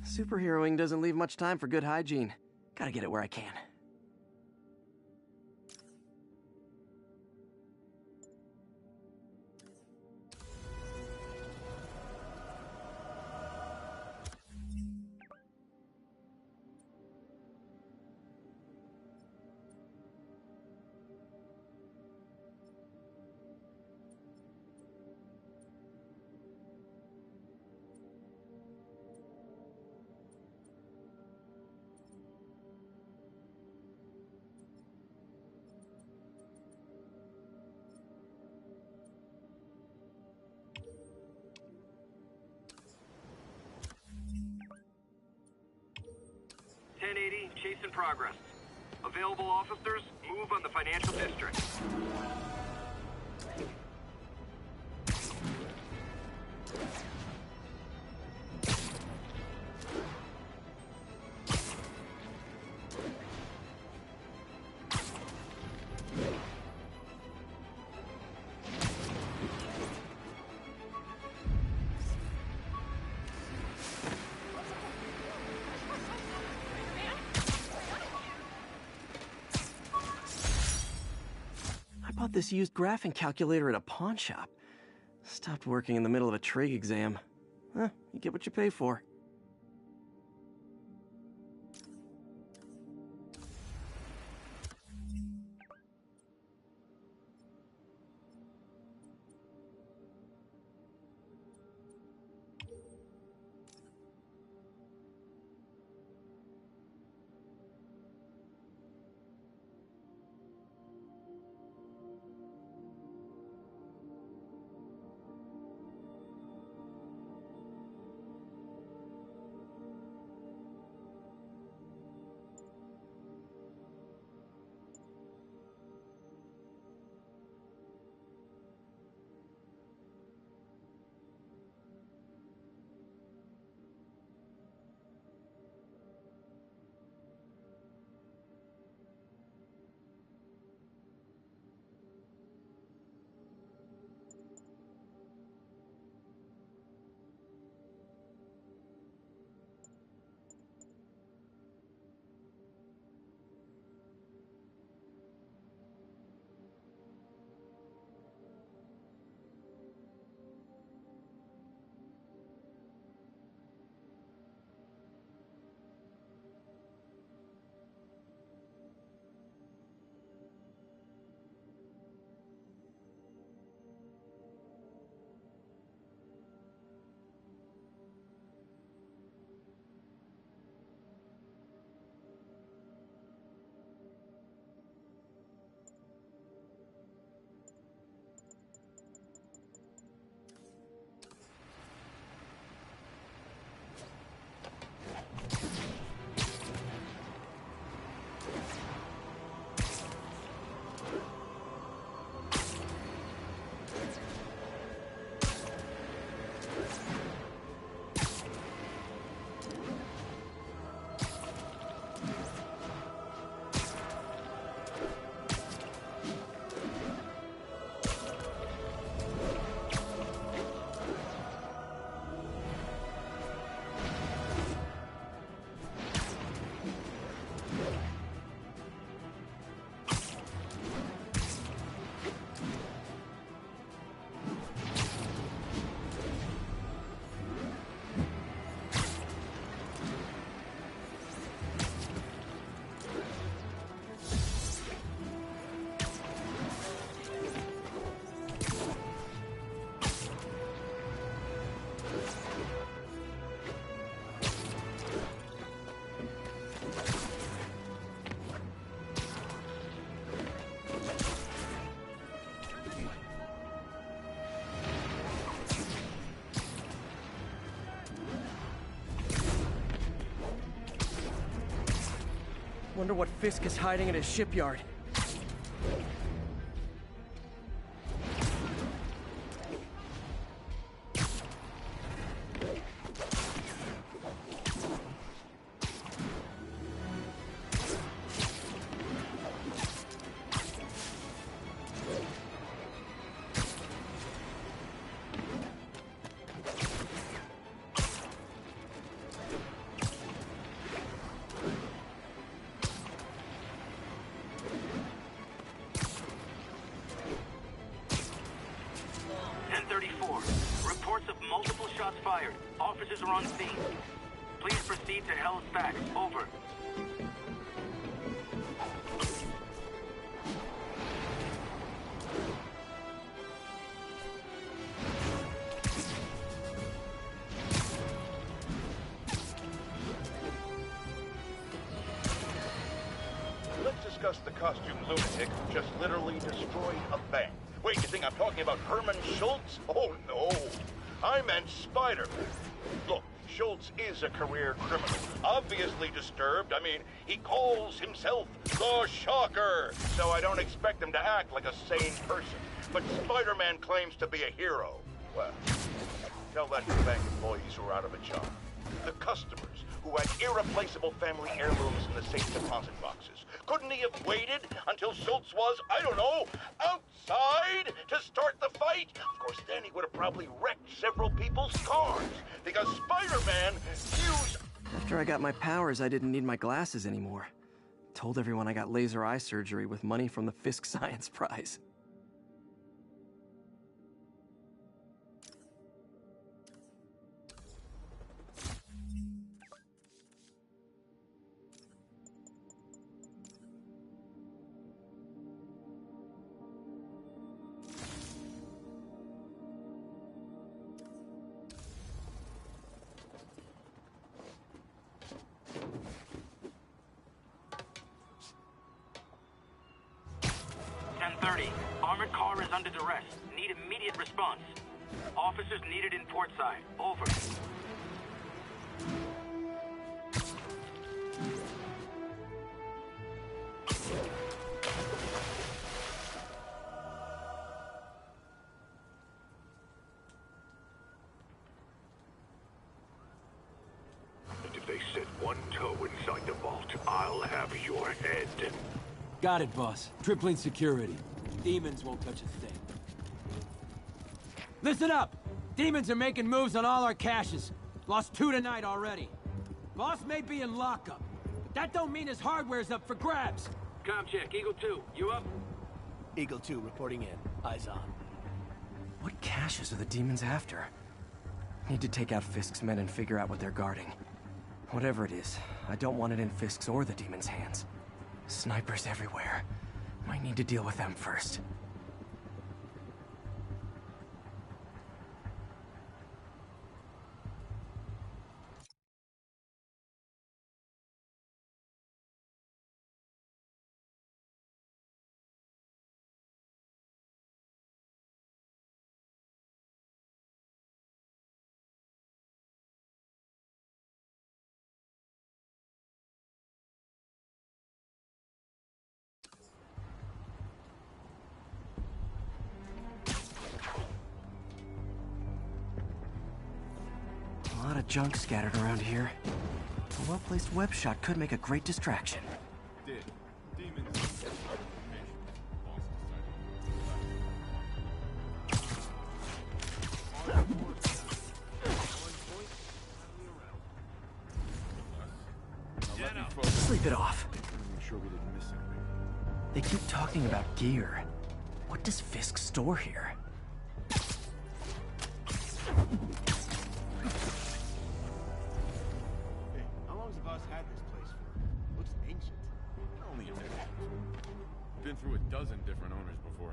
Superheroing doesn't leave much time for good hygiene. Gotta get it where I can. Chase in progress. Available officers, move on the financial district. I bought this used graphing calculator at a pawn shop. Stopped working in the middle of a trig exam. Huh, you get what you pay for. Wonder what Fisk is hiding in his shipyard. Reports of multiple shots fired. Officers are on scene. Please proceed to Halifax. Over. Let's discuss the costume lunatic who just literally destroyed a bank. Wait, you think I'm talking about Herman Schultz? Oh, no. I meant Spiderman. Look, Schultz is a career criminal. Obviously disturbed. I mean, he calls himself the Shocker. So I don't expect him to act like a sane person. But Spider-Man claims to be a hero. Well, tell that to bank employees who are out of a job. The customers who had irreplaceable family heirlooms in the safe deposit boxes. Couldn't he have waited until Schultz was, I don't know, outside to start the fight? Of course, then he would have probably wrecked several people's cars, because Spider-Man used... After I got my powers, I didn't need my glasses anymore. Told everyone I got laser eye surgery with money from the Fisk Science Prize. Armored car is under duress. Need immediate response. Officers needed in portside. Over. And if they set one toe inside the vault, I'll have your head. Got it, boss. Tripling security. Demons won't touch a thing. Listen up! Demons are making moves on all our caches. Lost 2 tonight already. Boss may be in lockup, but that don't mean his hardware's up for grabs. Com check, Eagle 2, you up? Eagle 2 reporting in. Eyes on. What caches are the demons after? Need to take out Fisk's men and figure out what they're guarding. Whatever it is, I don't want it in Fisk's or the demons' hands. Snipers everywhere. Might need to deal with them first. A lot of junk scattered around here. A well-placed web shot could make a great distraction. Sleep it off. They keep talking about gear. What does Fisk store here? Been through a dozen different owners before.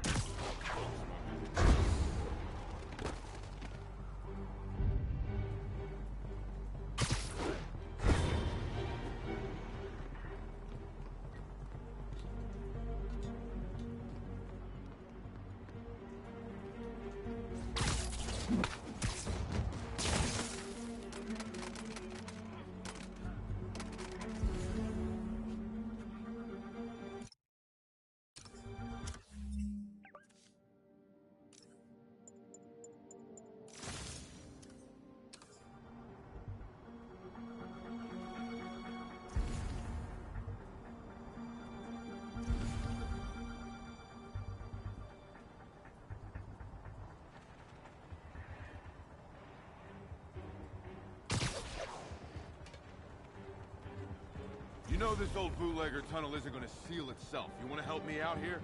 You know this old bootlegger tunnel isn't gonna seal itself. You wanna help me out here?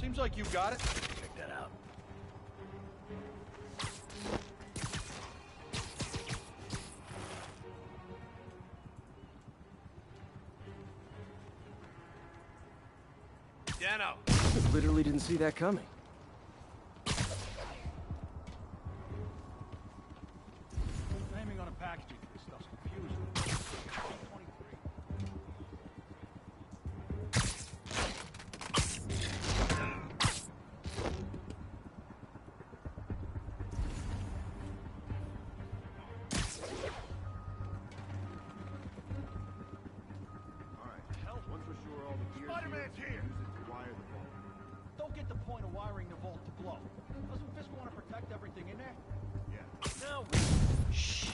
Seems like you got it. Check that out. Dano. I literally didn't see that coming. Naming on a packaging for this stuff's confusing. 23. Spider-Man's here! Don't get the point of wiring the vault to blow. Doesn't Fisk want to protect everything in there? Yeah. No. Shh.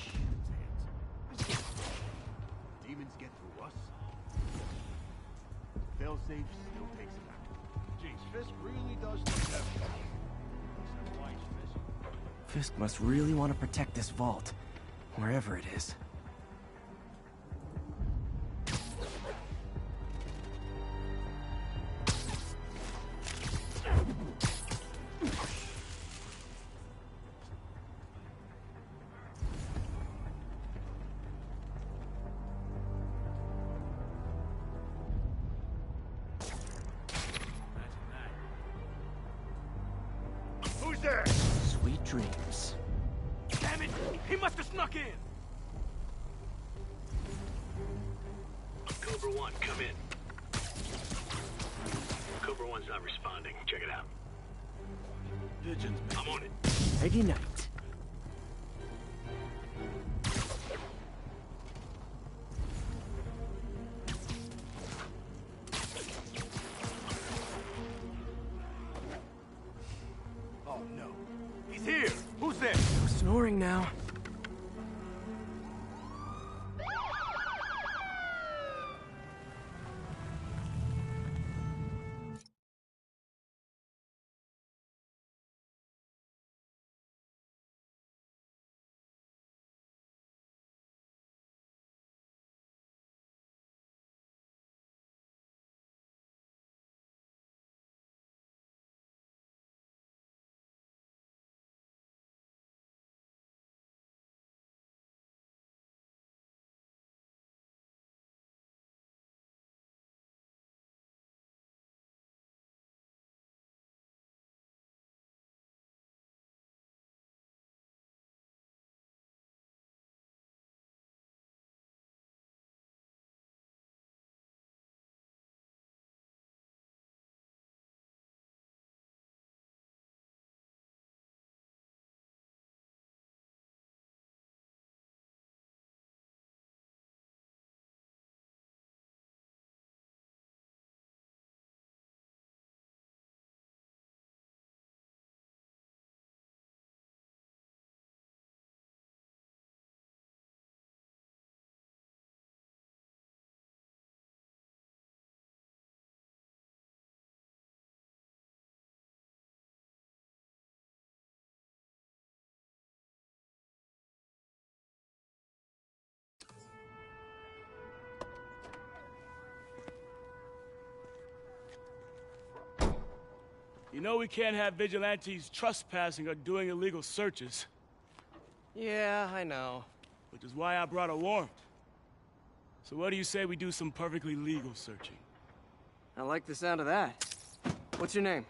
Demons get through us. Failsafe still takes it out. Geez, Fisk really does think everything. Except why he's Fisk. Fisk must really want to protect this vault, wherever it is. Who's there? Sweet dreams. Damn it! He must have snuck in! Cobra 1, come in. Cobra 1's not responding. Check it out. Pigeons, man. I'm on it. Nighty night. Oh no. He's here! Who's there? No snoring now. You know we can't have vigilantes trespassing or doing illegal searches. Yeah, I know. Which is why I brought a warrant. So what do you say we do some perfectly legal searching? I like the sound of that. What's your name?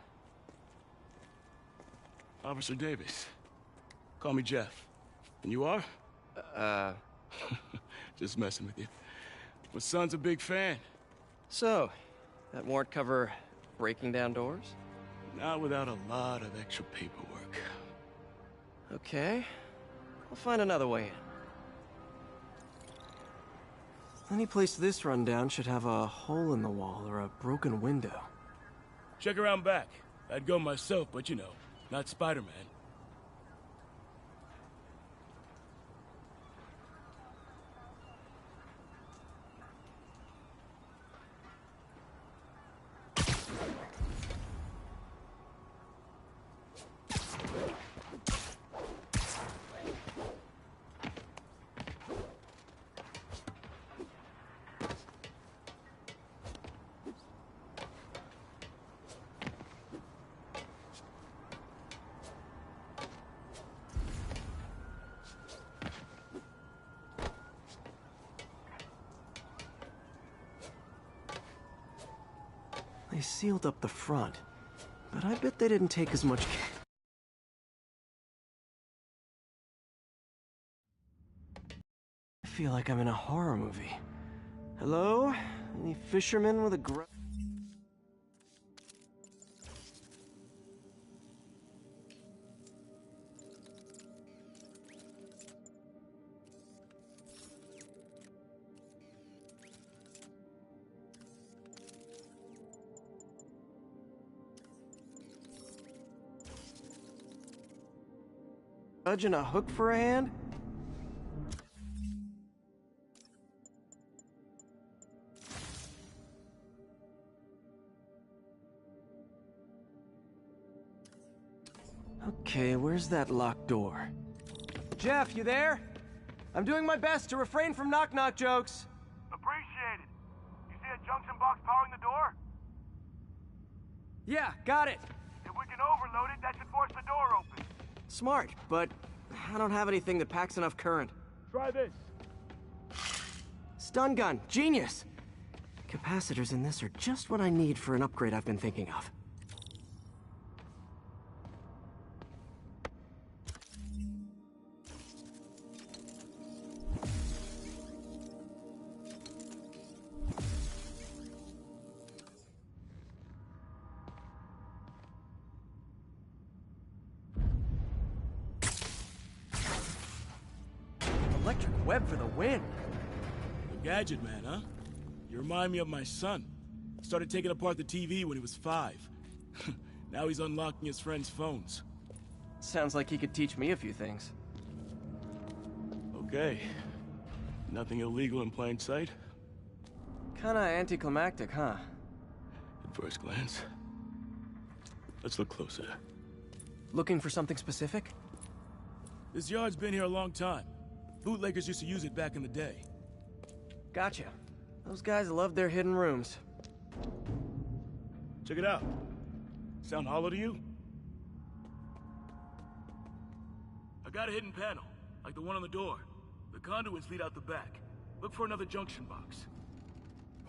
Officer Davis. Call me Jeff. And you are? Just messing with you. My son's a big fan. So, that warrant cover breaking down doors? Not without a lot of extra paperwork. Okay. I'll find another way in. Any place this rundown should have a hole in the wall or a broken window. Check around back. I'd go myself, but you know, not Spider-Man. They sealed up the front, but I bet they didn't take as much care. I feel like I'm in a horror movie. Hello? Any fishermen with a grudge and a hook for a hand? Okay, where's that locked door? Jeff, you there? I'm doing my best to refrain from knock-knock jokes. Appreciate it. You see a junction box powering the door? Yeah, got it. If we can overload it, that should force the door open. Smart, but I don't have anything that packs enough current. Try this. Stun gun, genius! Capacitors in this are just what I need for an upgrade I've been thinking of. Electric web for the win. A gadget man, huh? You remind me of my son. Started taking apart the TV when he was 5. Now he's unlocking his friends' phones. Sounds like he could teach me a few things. Okay. Nothing illegal in plain sight? Kinda anticlimactic, huh? At first glance. Let's look closer. Looking for something specific? This yard's been here a long time. Bootleggers used to use it back in the day. Gotcha. Those guys love their hidden rooms. Check it out. Sound hollow to you? I got a hidden panel, like the one on the door. The conduits lead out the back. Look for another junction box.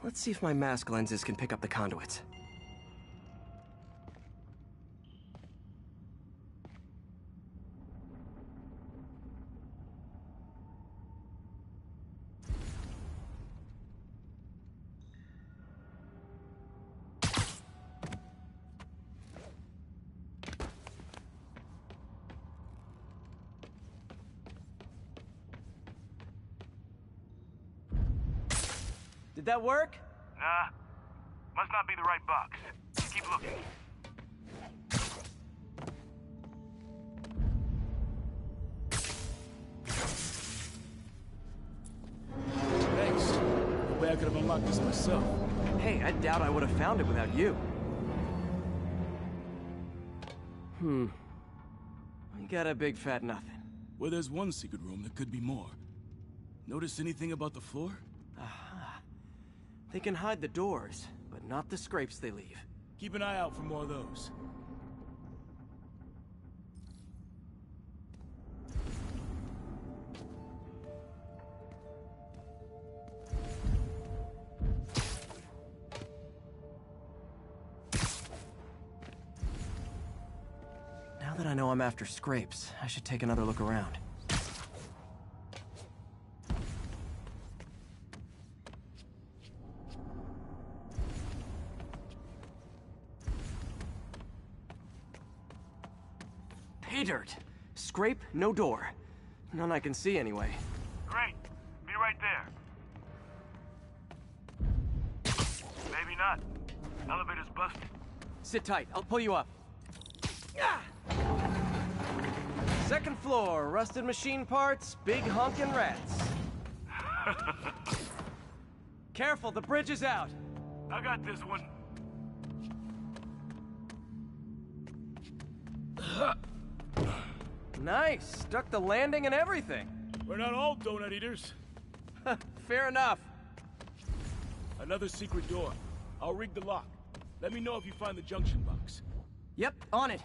Let's see if my mask lenses can pick up the conduits. Did that work? Nah. Must not be the right box. Keep looking. Thanks. No way I could have unlocked this myself. Hey, I doubt I would have found it without you. We got a big fat nothing. Well, there's one secret room, there could be more. Notice anything about the floor? Aha. They can hide the doors, but not the scrapes they leave. Keep an eye out for more of those. Now that I know I'm after scrapes, I should take another look around. Pay dirt. Scrape, no door. None I can see anyway. Great. Be right there. Maybe not. Elevator's busted. Sit tight. I'll pull you up. Ah! Second floor, rusted machine parts, big honkin' rats. Careful, the bridge is out. I got this one. Nice. Stuck the landing and everything. We're not all donut eaters. Fair enough. Another secret door. I'll rig the lock. Let me know if you find the junction box. Yep, on it.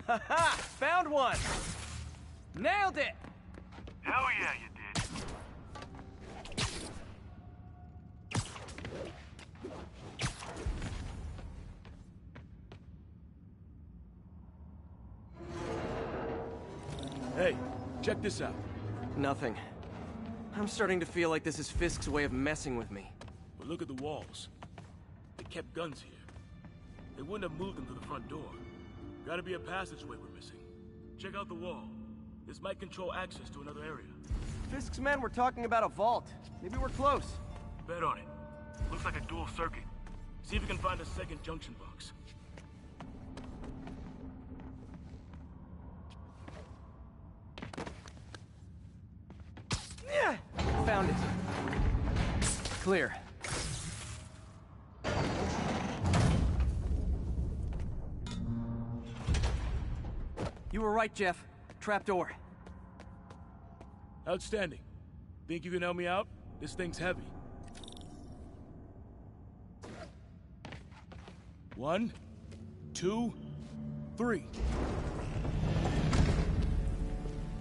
Ha-ha! Found one! Nailed it! Hell yeah, you did. Hey, check this out. Nothing. I'm starting to feel like this is Fisk's way of messing with me. But look at the walls. They kept guns here. They wouldn't have moved them to the front door. Gotta be a passageway we're missing. Check out the wall. This might control access to another area. Fisk's men were talking about a vault. Maybe we're close. Bet on it. Looks like a dual circuit. See if you can find a second junction box. Yeah! Found it. Clear. You were right, Jeff. Trapdoor. Outstanding. Think you can help me out? This thing's heavy. 1, 2, 3.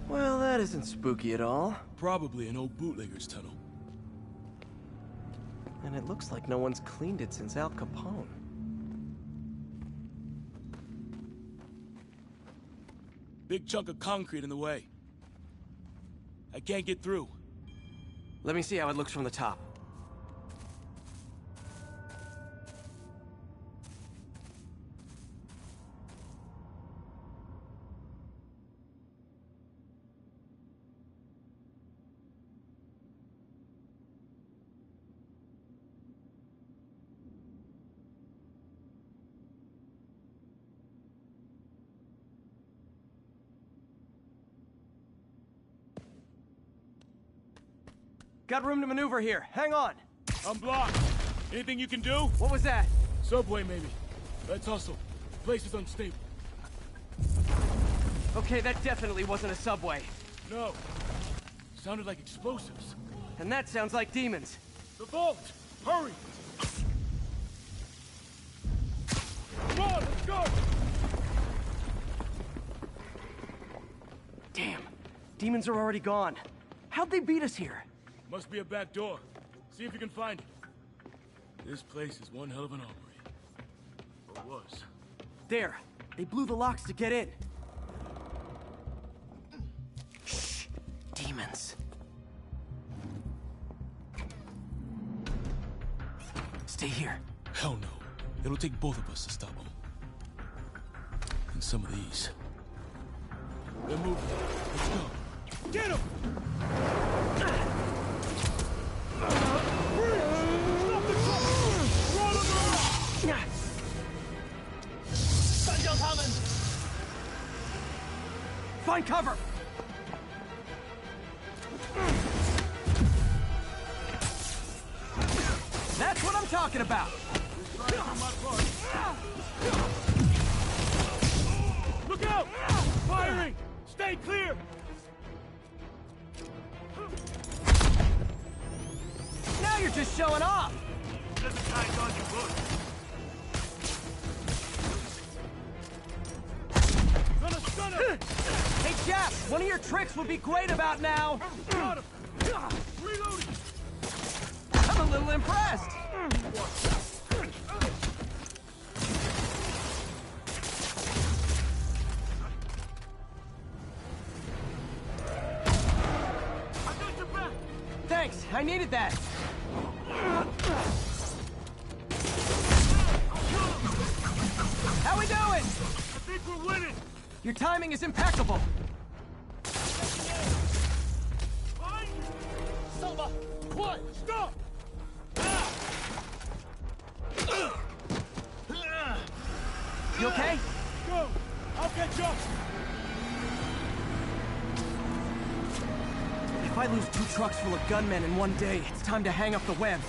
Well, that isn't spooky at all. Probably an old bootlegger's tunnel. And it looks like no one's cleaned it since Al Capone. Big chunk of concrete in the way. I can't get through. Let me see how it looks from the top. Got room to maneuver here. Hang on. I'm blocked. Anything you can do? What was that? Subway, maybe. Let's hustle. Place is unstable. Okay, that definitely wasn't a subway. No. Sounded like explosives. And that sounds like demons. The vault! Hurry! Come on, let's go! Damn. Demons are already gone. How'd they beat us here? Must be a back door. See if you can find it. This place is one hell of an armory. Or was. There. They blew the locks to get in. Shh. Demons. Stay here. Hell no. It'll take both of us to stop them. And some of these. They're moving. Let's go. Get him! Find cover! That's what I'm talking about! Look out! Firing! Stay clear! Now you're just showing off! Doesn't tie on your book. Stunner! Hey, Jeff! One of your tricks would be great about now! Got him! Reloading! I'm a little impressed! I got your back! Thanks, I needed that! How we doing? I think we're winning! Your timing is impeccable! Selma! What? Stop! You okay? Go! I'll catch up! If I lose 2 trucks full of gunmen in one day, it's time to hang up the webs.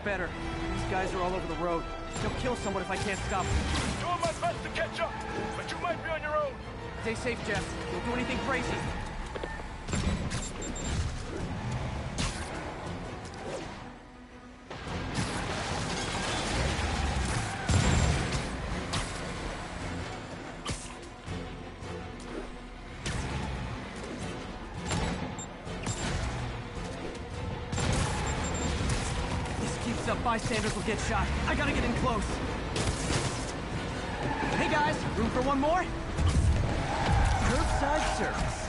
better. These guys are all over the road. They'll kill someone if I can't stop them. Doing my best to catch up, but you might be on your own. Stay safe, Jeff. Don't do anything crazy. Up, bystanders will get shot. I gotta get in close. Hey guys, room for one more? Curbside service.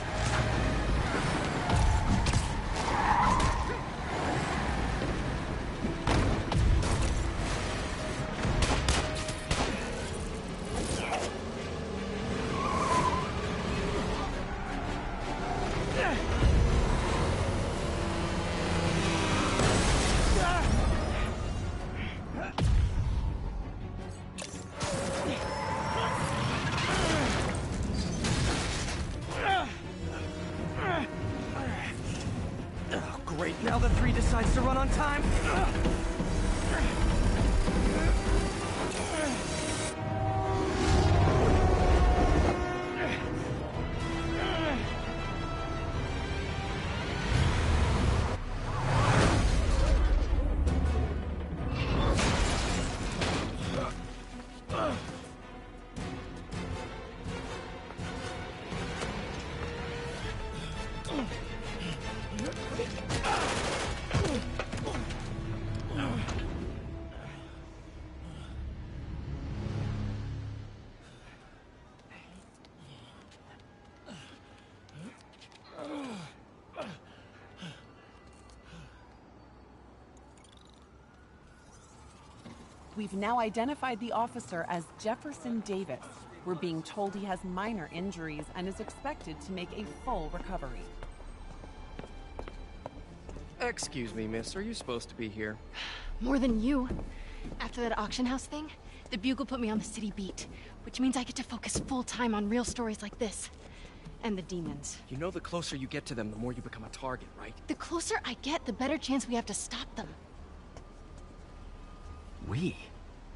Great, now the 3 decides to run on time. We've now identified the officer as Jefferson Davis. We're being told he has minor injuries and is expected to make a full recovery. Excuse me, miss. Are you supposed to be here? More than you. After that auction house thing, the Bugle put me on the city beat, which means I get to focus full-time on real stories like this. And the demons. You know the closer you get to them, the more you become a target, right? The closer I get, the better chance we have to stop them. We?